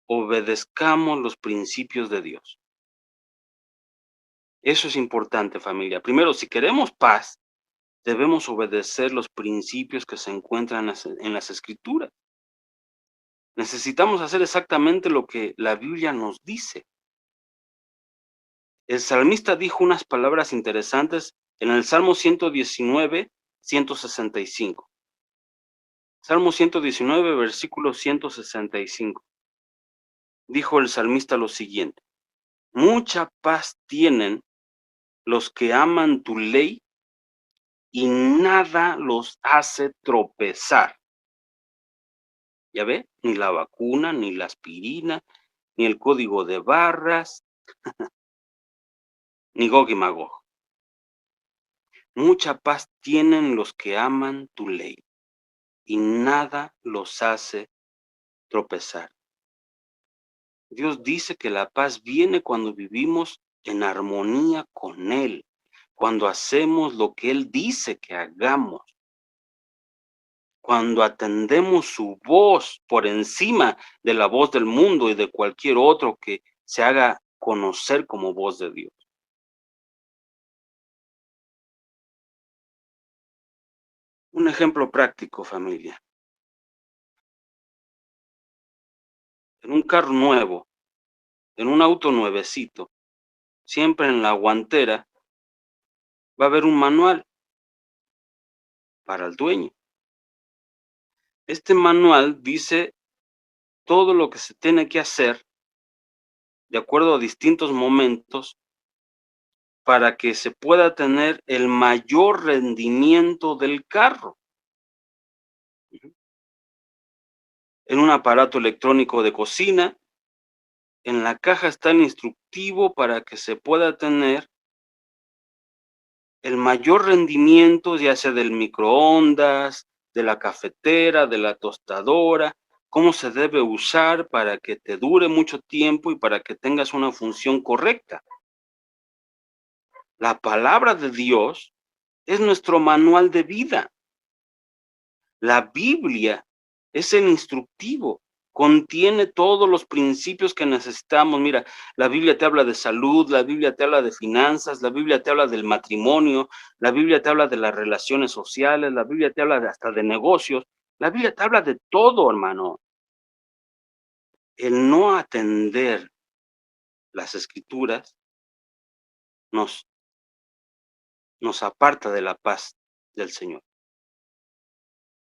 obedezcamos los principios de Dios. Eso es importante, familia. Primero, si queremos paz, debemos obedecer los principios que se encuentran en las Escrituras. Necesitamos hacer exactamente lo que la Biblia nos dice. El salmista dijo unas palabras interesantes en el Salmo 119, 165. Salmo 119, versículo 165. Dijo el salmista lo siguiente: mucha paz tienen los que aman tu ley y nada los hace tropezar. ¿Ya ve? Ni la vacuna, ni la aspirina, ni el código de barras, ni Gog y Magog. Mucha paz tienen los que aman tu ley y nada los hace tropezar. Dios dice que la paz viene cuando vivimos en armonía con Él, cuando hacemos lo que Él dice que hagamos, cuando atendemos su voz por encima de la voz del mundo y de cualquier otro que se haga conocer como voz de Dios. Un ejemplo práctico, familia. En un carro nuevo, en un auto nuevecito, siempre en la guantera va a haber un manual para el dueño. Este manual dice todo lo que se tiene que hacer de acuerdo a distintos momentos para que se pueda tener el mayor rendimiento del carro. Ujú. En un aparato electrónico de cocina, en la caja está el instructivo para que se pueda tener el mayor rendimiento, ya sea del microondas, de la cafetera, de la tostadora, cómo se debe usar para que te dure mucho tiempo y para que tengas una función correcta. La palabra de Dios es nuestro manual de vida. La Biblia es el instructivo, contiene todos los principios que necesitamos. Mira, la Biblia te habla de salud, la Biblia te habla de finanzas, la Biblia te habla del matrimonio, la Biblia te habla de las relaciones sociales, la Biblia te habla hasta de negocios, la Biblia te habla de todo, hermano. El no atender las escrituras nos, nos aparta de la paz del Señor.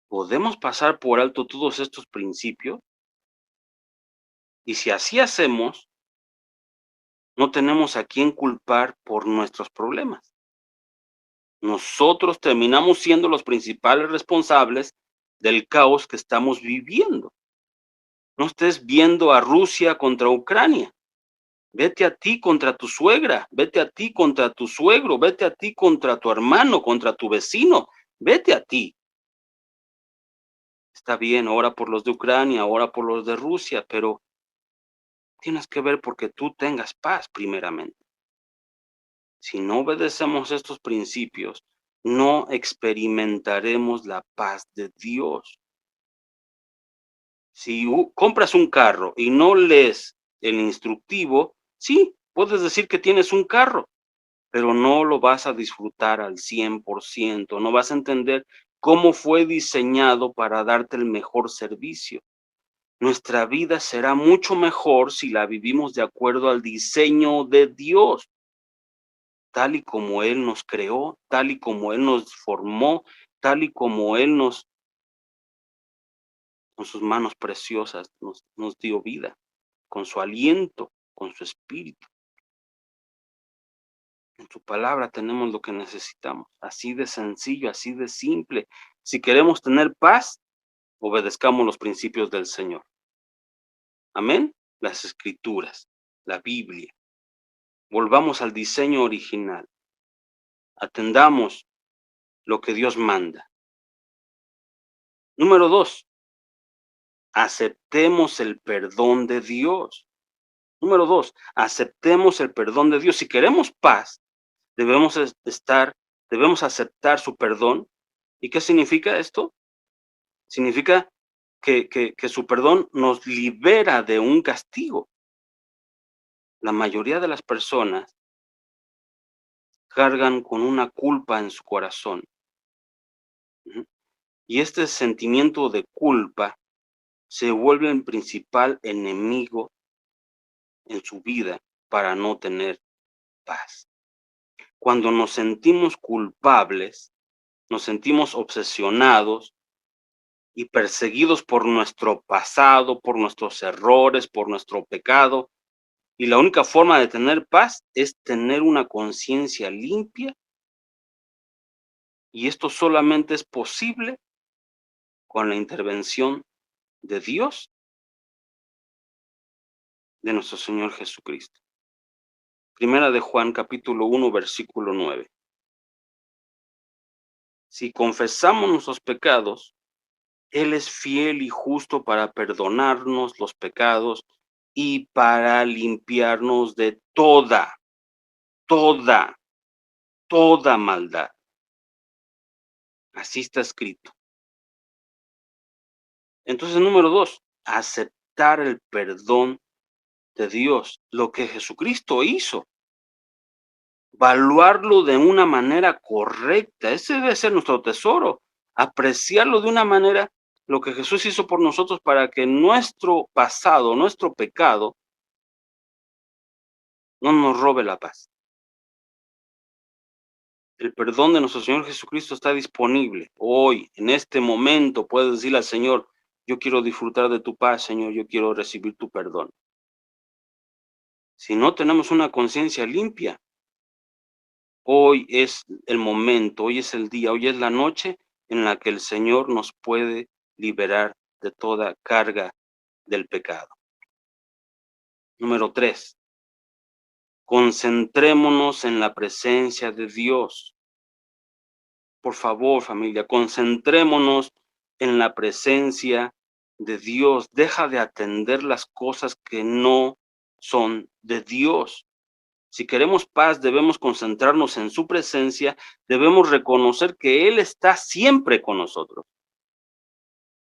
¿Podemos pasar por alto todos estos principios? Y si así hacemos, no tenemos a quién culpar por nuestros problemas. Nosotros terminamos siendo los principales responsables del caos que estamos viviendo. No estés viendo a Rusia contra Ucrania. Vete a ti contra tu suegra, vete a ti contra tu suegro, vete a ti contra tu hermano, contra tu vecino, vete a ti. Está bien, ora por los de Ucrania, ora por los de Rusia, pero tienes que ver porque tú tengas paz primeramente. Si no obedecemos estos principios, no experimentaremos la paz de Dios. Si compras un carro y no lees el instructivo, sí, puedes decir que tienes un carro, pero no lo vas a disfrutar al 100%, no vas a entender cómo fue diseñado para darte el mejor servicio. Nuestra vida será mucho mejor si la vivimos de acuerdo al diseño de Dios, tal y como Él nos creó, tal y como Él nos formó, tal y como Él con sus manos preciosas, nos dio vida, con su aliento, con su espíritu. En su palabra tenemos lo que necesitamos, así de sencillo, así de simple. Si queremos tener paz, obedezcamos los principios del Señor. Amén. Las escrituras, la Biblia. Volvamos al diseño original. Atendamos lo que Dios manda. Número 2, aceptemos el perdón de Dios. Número 2, aceptemos el perdón de Dios. Si queremos paz, debemos debemos aceptar su perdón. ¿Y qué significa esto? Significa que su perdón nos libera de un castigo. La mayoría de las personas cargan con una culpa en su corazón. Ujú. Y este sentimiento de culpa se vuelve el principal enemigo en su vida para no tener paz. Cuando nos sentimos culpables, nos sentimos obsesionados y perseguidos por nuestro pasado, por nuestros errores, por nuestro pecado. Y la única forma de tener paz es tener una conciencia limpia. Y esto solamente es posible con la intervención de Dios, de nuestro Señor Jesucristo. Primera de Juan, capítulo 1, versículo 9. Si confesamos nuestros pecados, Él es fiel y justo para perdonarnos los pecados y para limpiarnos de toda toda maldad. Así está escrito. Entonces, número 2, aceptar el perdón de Dios, lo que Jesucristo hizo, evaluarlo de una manera correcta. Ese debe ser nuestro tesoro, apreciarlo de una manera, lo que Jesús hizo por nosotros para que nuestro pasado, nuestro pecado, no nos robe la paz. El perdón de nuestro Señor Jesucristo está disponible hoy, en este momento. Puedes decirle al Señor: yo quiero disfrutar de tu paz, Señor, yo quiero recibir tu perdón. Si no tenemos una conciencia limpia, hoy es el momento, hoy es el día, hoy es la noche en la que el Señor nos puede liberar de toda carga del pecado. Número 3, concentrémonos en la presencia de Dios. Por favor, familia, concentrémonos en la presencia de Dios. Deja de atender las cosas que no son de Dios. Si queremos paz, debemos concentrarnos en su presencia, debemos reconocer que Él está siempre con nosotros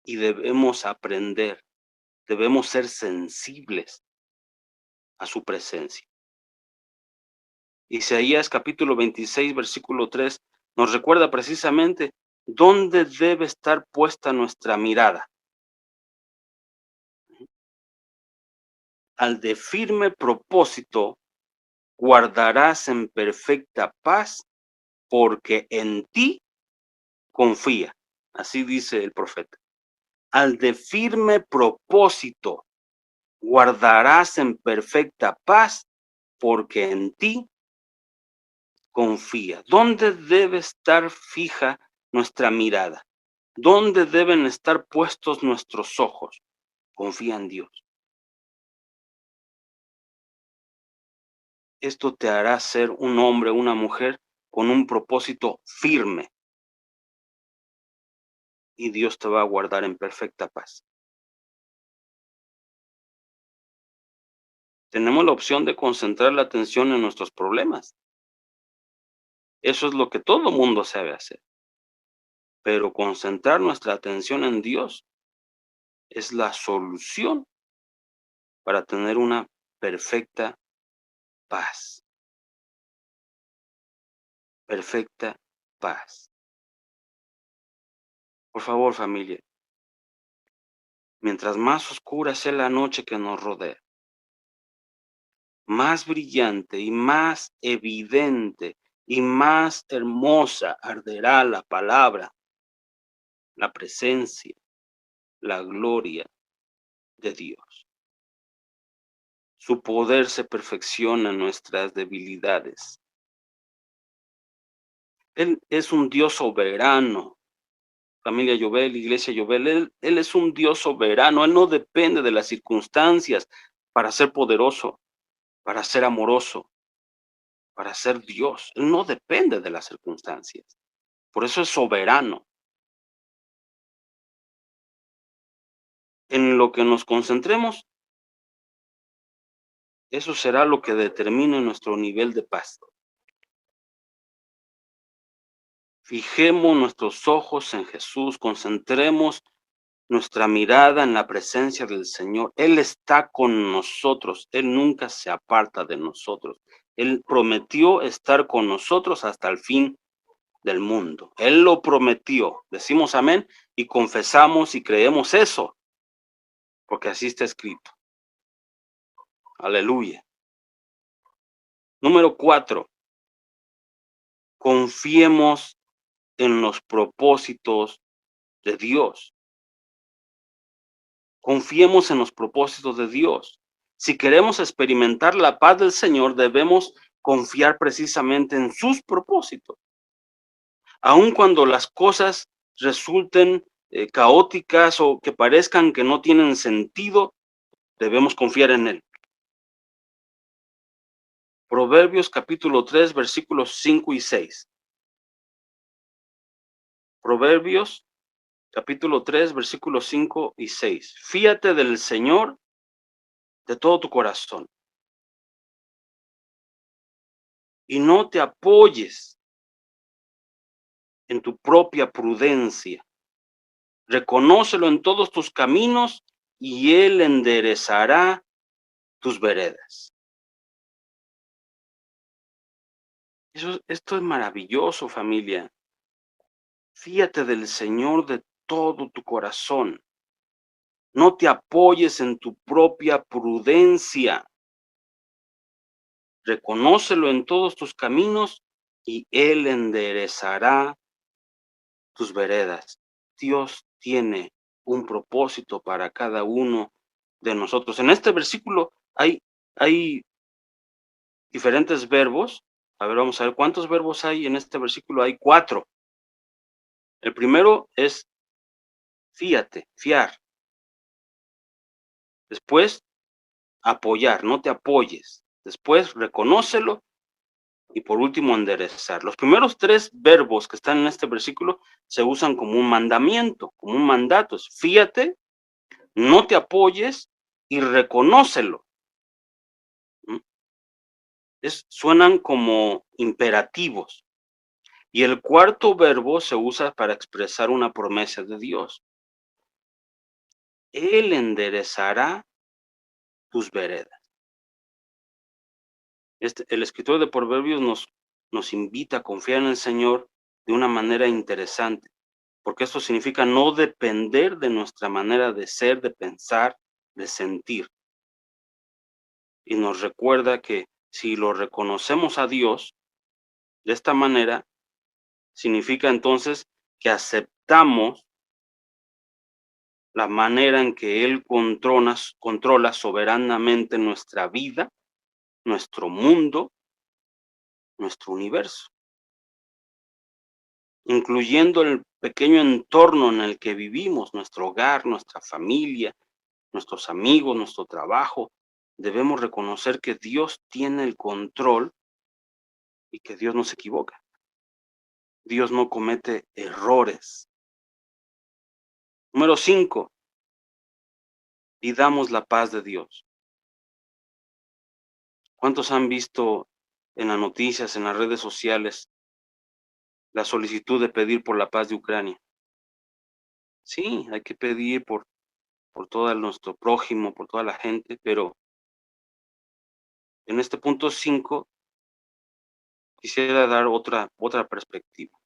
y debemos aprender, debemos ser sensibles a su presencia. Isaías capítulo 26, versículo 3 nos recuerda precisamente dónde debe estar puesta nuestra mirada. Al de firme propósito guardarás en perfecta paz, porque en ti confía. Así dice el profeta. Al de firme propósito guardarás en perfecta paz, porque en ti confía. ¿Dónde debe estar fija nuestra mirada? ¿Dónde deben estar puestos nuestros ojos? Confía en Dios. Esto te hará ser un hombre, una mujer con un propósito firme, y Dios te va a guardar en perfecta paz. Tenemos la opción de concentrar la atención en nuestros problemas. Eso es lo que todo mundo sabe hacer. Pero concentrar nuestra atención en Dios es la solución para tener una perfecta paz. Perfecta paz. Por favor, familia, mientras más oscura sea la noche que nos rodea, más brillante y más evidente y más hermosa arderá la palabra, la presencia, la gloria de Dios. Su poder se perfecciona en nuestras debilidades. Él es un Dios soberano. Familia Llobel, Iglesia Llobel, Él es un Dios soberano. Él no depende de las circunstancias para ser poderoso, para ser amoroso, para ser Dios. Él no depende de las circunstancias. Por eso es soberano. En lo que nos concentremos, eso será lo que determine nuestro nivel de paz. Fijemos nuestros ojos en Jesús, concentremos nuestra mirada en la presencia del Señor. Él está con nosotros, Él nunca se aparta de nosotros. Él prometió estar con nosotros hasta el fin del mundo. Él lo prometió. Decimos amén y confesamos y creemos eso, porque así está escrito. Aleluya. Número 4, confiemos en los propósitos de Dios. Confiemos en los propósitos de Dios. Si queremos experimentar la paz del Señor, debemos confiar precisamente en sus propósitos. Aun cuando las cosas resulten caóticas o que parezcan que no tienen sentido, debemos confiar en Él. Proverbios capítulo 3, versículos 5 y 6. Proverbios capítulo 3, versículos 5 y 6. Fíate del Señor de todo tu corazón y no te apoyes en tu propia prudencia. Reconócelo en todos tus caminos y Él enderezará tus veredas. Esto es maravilloso, familia. Fíate del Señor de todo tu corazón. No te apoyes en tu propia prudencia. Reconócelo en todos tus caminos y Él enderezará tus veredas. Dios tiene un propósito para cada uno de nosotros. En este versículo hay diferentes verbos. A ver, vamos a ver cuántos verbos hay en este versículo. Hay 4. El primero es fíate, fiar. Después, apoyar, no te apoyes. Después, reconócelo. Y por último, enderezar. Los primeros 3 verbos que están en este versículo se usan como un mandamiento, como un mandato. Es fíate, no te apoyes y reconócelo. Suenan como imperativos. Y el cuarto verbo se usa para expresar una promesa de Dios. Él enderezará tus veredas. El escritor de Proverbios nos invita a confiar en el Señor de una manera interesante, porque esto significa no depender de nuestra manera de ser, de pensar, de sentir. Y nos recuerda que si lo reconocemos a Dios de esta manera, significa entonces que aceptamos la manera en que Él controla soberanamente nuestra vida, nuestro mundo, nuestro universo, incluyendo el pequeño entorno en el que vivimos, nuestro hogar, nuestra familia, nuestros amigos, nuestro trabajo. Debemos reconocer que Dios tiene el control y que Dios no se equivoca. Dios no comete errores. Número 5, pidamos la paz de Dios. ¿Cuántos han visto en las noticias, en las redes sociales, la solicitud de pedir por la paz de Ucrania? Sí, hay que pedir por todo nuestro prójimo, por toda la gente, pero en este punto 5 quisiera dar otra perspectiva.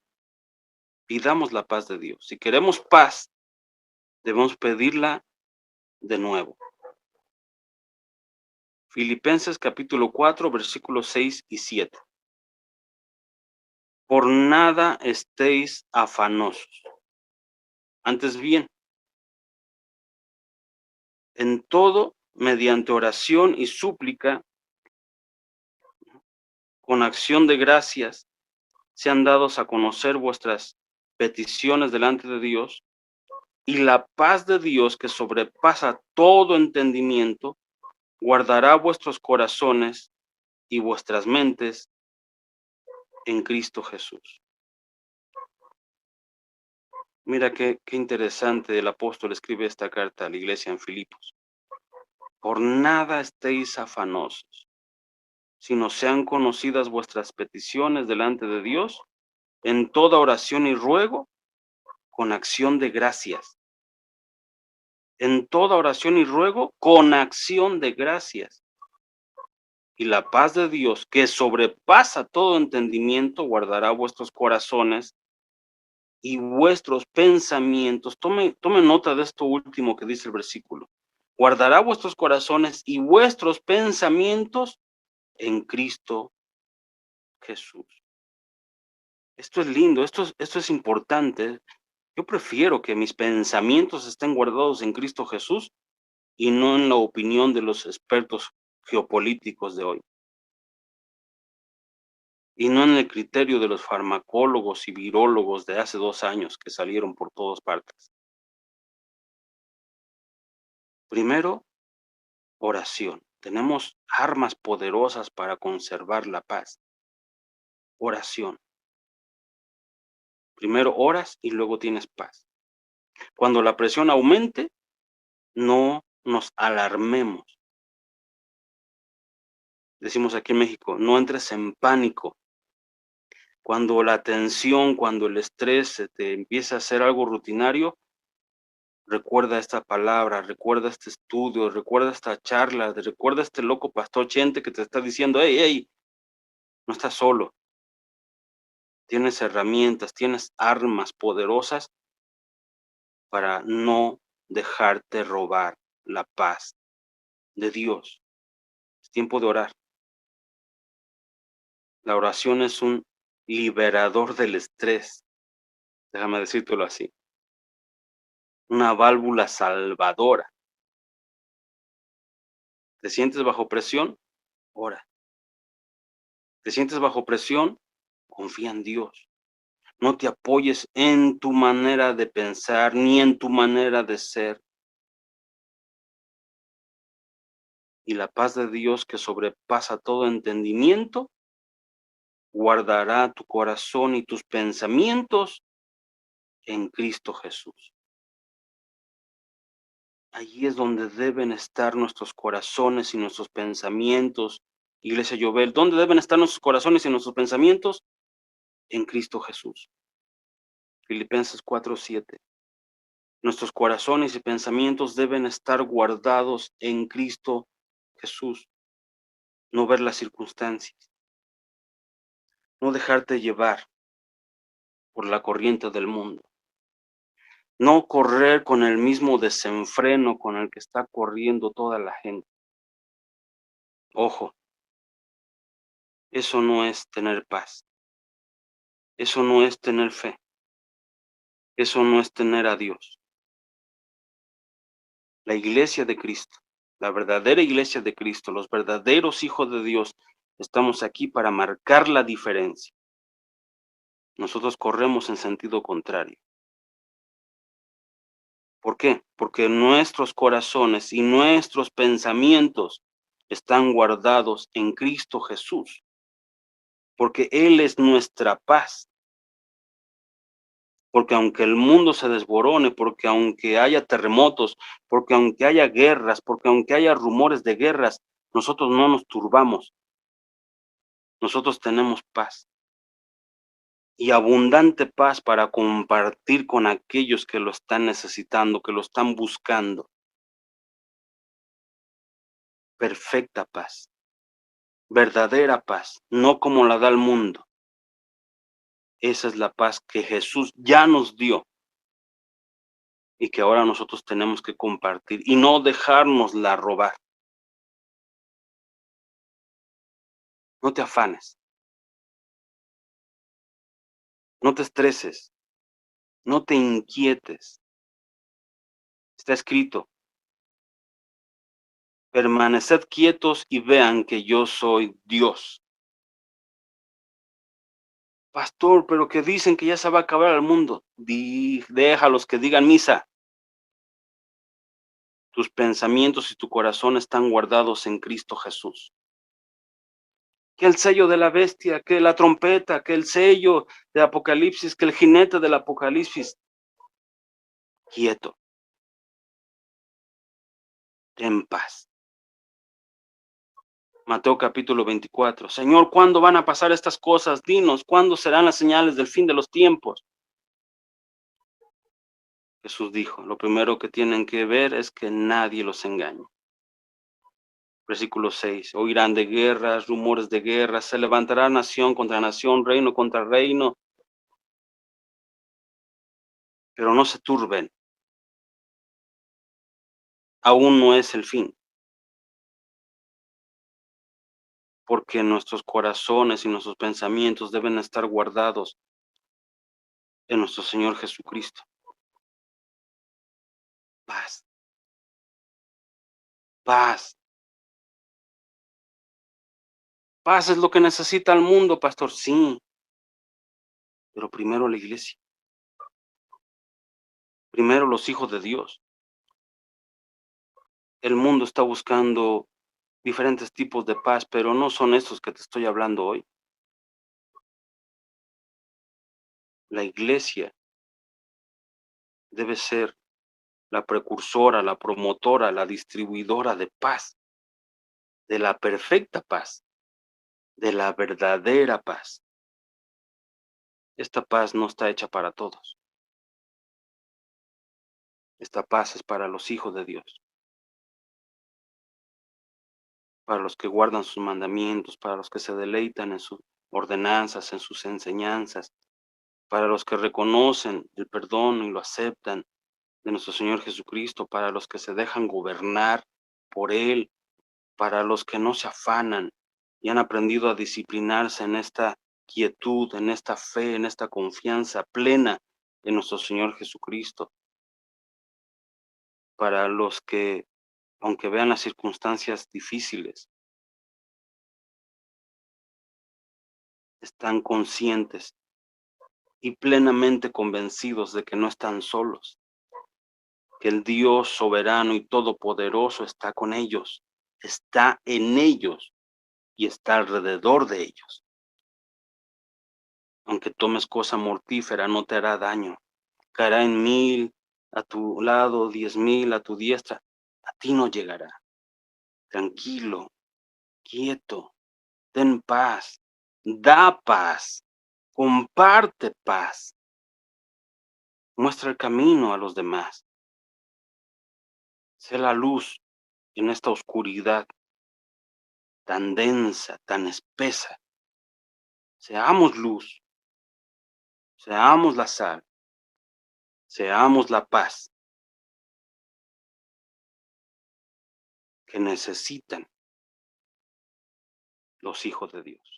Pidamos la paz de Dios. Si queremos paz, debemos pedirla de nuevo. Filipenses capítulo 4, versículos 6 y 7. Por nada estéis afanosos. Antes bien, en todo, mediante oración y súplica, con acción de gracias, sean dados a conocer vuestras peticiones delante de Dios, y la paz de Dios, que sobrepasa todo entendimiento, guardará vuestros corazones y vuestras mentes en Cristo Jesús. Mira qué interesante, el apóstol escribe esta carta a la iglesia en Filipos. Por nada estéis afanosos, sino sean conocidas vuestras peticiones delante de Dios en toda oración y ruego con acción de gracias. En toda oración y ruego con acción de gracias. Y la paz de Dios, que sobrepasa todo entendimiento, guardará vuestros corazones y vuestros pensamientos. Tome nota de esto último que dice el versículo. Guardará vuestros corazones y vuestros pensamientos en Cristo Jesús. Esto es lindo, esto es importante. Yo prefiero que mis pensamientos estén guardados en Cristo Jesús y no en la opinión de los expertos geopolíticos de hoy, y no en el criterio de los farmacólogos y virólogos de hace 2 años que salieron por todas partes. Primero, oración. Tenemos armas poderosas para conservar la paz. Oración. Primero oras y luego tienes paz. Cuando la presión aumente, no nos alarmemos. Decimos aquí en México, no entres en pánico. Cuando la tensión, cuando el estrés se te empieza a hacer algo rutinario, recuerda esta palabra, recuerda este estudio, recuerda esta charla, recuerda este loco pastor Chente que te está diciendo: "Hey, hey, no estás solo, tienes herramientas, tienes armas poderosas para no dejarte robar la paz de Dios". Es tiempo de orar. La oración es un liberador del estrés, déjame decírtelo así, una válvula salvadora. ¿Te sientes bajo presión? Ora. ¿Te sientes bajo presión? Confía en Dios. No te apoyes en tu manera de pensar, ni en tu manera de ser. Y la paz de Dios, que sobrepasa todo entendimiento, guardará tu corazón y tus pensamientos en Cristo Jesús. Allí es donde deben estar nuestros corazones y nuestros pensamientos. Iglesia Llobel, ¿dónde deben estar nuestros corazones y nuestros pensamientos? En Cristo Jesús. Filipenses 4:7. Nuestros corazones y pensamientos deben estar guardados en Cristo Jesús. No ver las circunstancias, no dejarte llevar por la corriente del mundo, no correr con el mismo desenfreno con el que está corriendo toda la gente. Ojo, eso no es tener paz, eso no es tener fe, eso no es tener a Dios. La iglesia de Cristo, la verdadera iglesia de Cristo, los verdaderos hijos de Dios, estamos aquí para marcar la diferencia. Nosotros corremos en sentido contrario. ¿Por qué? Porque nuestros corazones y nuestros pensamientos están guardados en Cristo Jesús, porque Él es nuestra paz. Porque aunque el mundo se desborone, porque aunque haya terremotos, porque aunque haya guerras, porque aunque haya rumores de guerras, nosotros no nos turbamos, nosotros tenemos paz y abundante paz para compartir con aquellos que lo están necesitando, que lo están buscando. Perfecta paz, verdadera paz, no como la da el mundo. Esa es la paz que Jesús ya nos dio y que ahora nosotros tenemos que compartir y no dejárnosla robar. No te afanes, no te estreses, no te inquietes. Está escrito: permaneced quietos y vean que yo soy Dios. Pastor, pero que dicen que ya se va a acabar el mundo. Déjalos que digan misa. Tus pensamientos y tu corazón están guardados en Cristo Jesús. Que el sello de la bestia, que la trompeta, que el sello de Apocalipsis, que el jinete del Apocalipsis. Quieto, en paz. Mateo capítulo 24. Señor, ¿cuándo van a pasar estas cosas? Dinos, ¿cuándo serán las señales del fin de los tiempos? Jesús dijo, lo primero que tienen que ver es que nadie los engañe. Versículo 6. Oirán de guerras, rumores de guerras, se levantará nación contra nación, reino contra reino, pero no se turben. Aún no es el fin, porque nuestros corazones y nuestros pensamientos deben estar guardados en nuestro Señor Jesucristo. Paz, paz. Paz es lo que necesita el mundo, pastor. Sí, pero primero la iglesia, primero los hijos de Dios. El mundo está buscando diferentes tipos de paz, pero no son estos que te estoy hablando hoy. La iglesia debe ser la precursora, la promotora, la distribuidora de paz, de la perfecta paz, de la verdadera paz. Esta paz no está hecha para todos. Esta paz es para los hijos de Dios, para los que guardan sus mandamientos, para los que se deleitan en sus ordenanzas, en sus enseñanzas, para los que reconocen el perdón y lo aceptan de nuestro Señor Jesucristo, para los que se dejan gobernar por Él, para los que no se afanan y han aprendido a disciplinarse en esta quietud, en esta fe, en esta confianza plena en nuestro Señor Jesucristo, para los que, aunque vean las circunstancias difíciles, están conscientes y plenamente convencidos de que no están solos, que el Dios soberano y todopoderoso está con ellos, está en ellos y está alrededor de ellos. Aunque tomes cosa mortífera, no te hará daño. Caerá en 1000 a tu lado, 10,000 a tu diestra, a ti no llegará. Tranquilo, quieto, ten paz, da paz, comparte paz, muestra el camino a los demás. Sé la luz en esta oscuridad tan densa, tan espesa. Seamos luz, seamos la sal, seamos la paz que necesitan los hijos de Dios.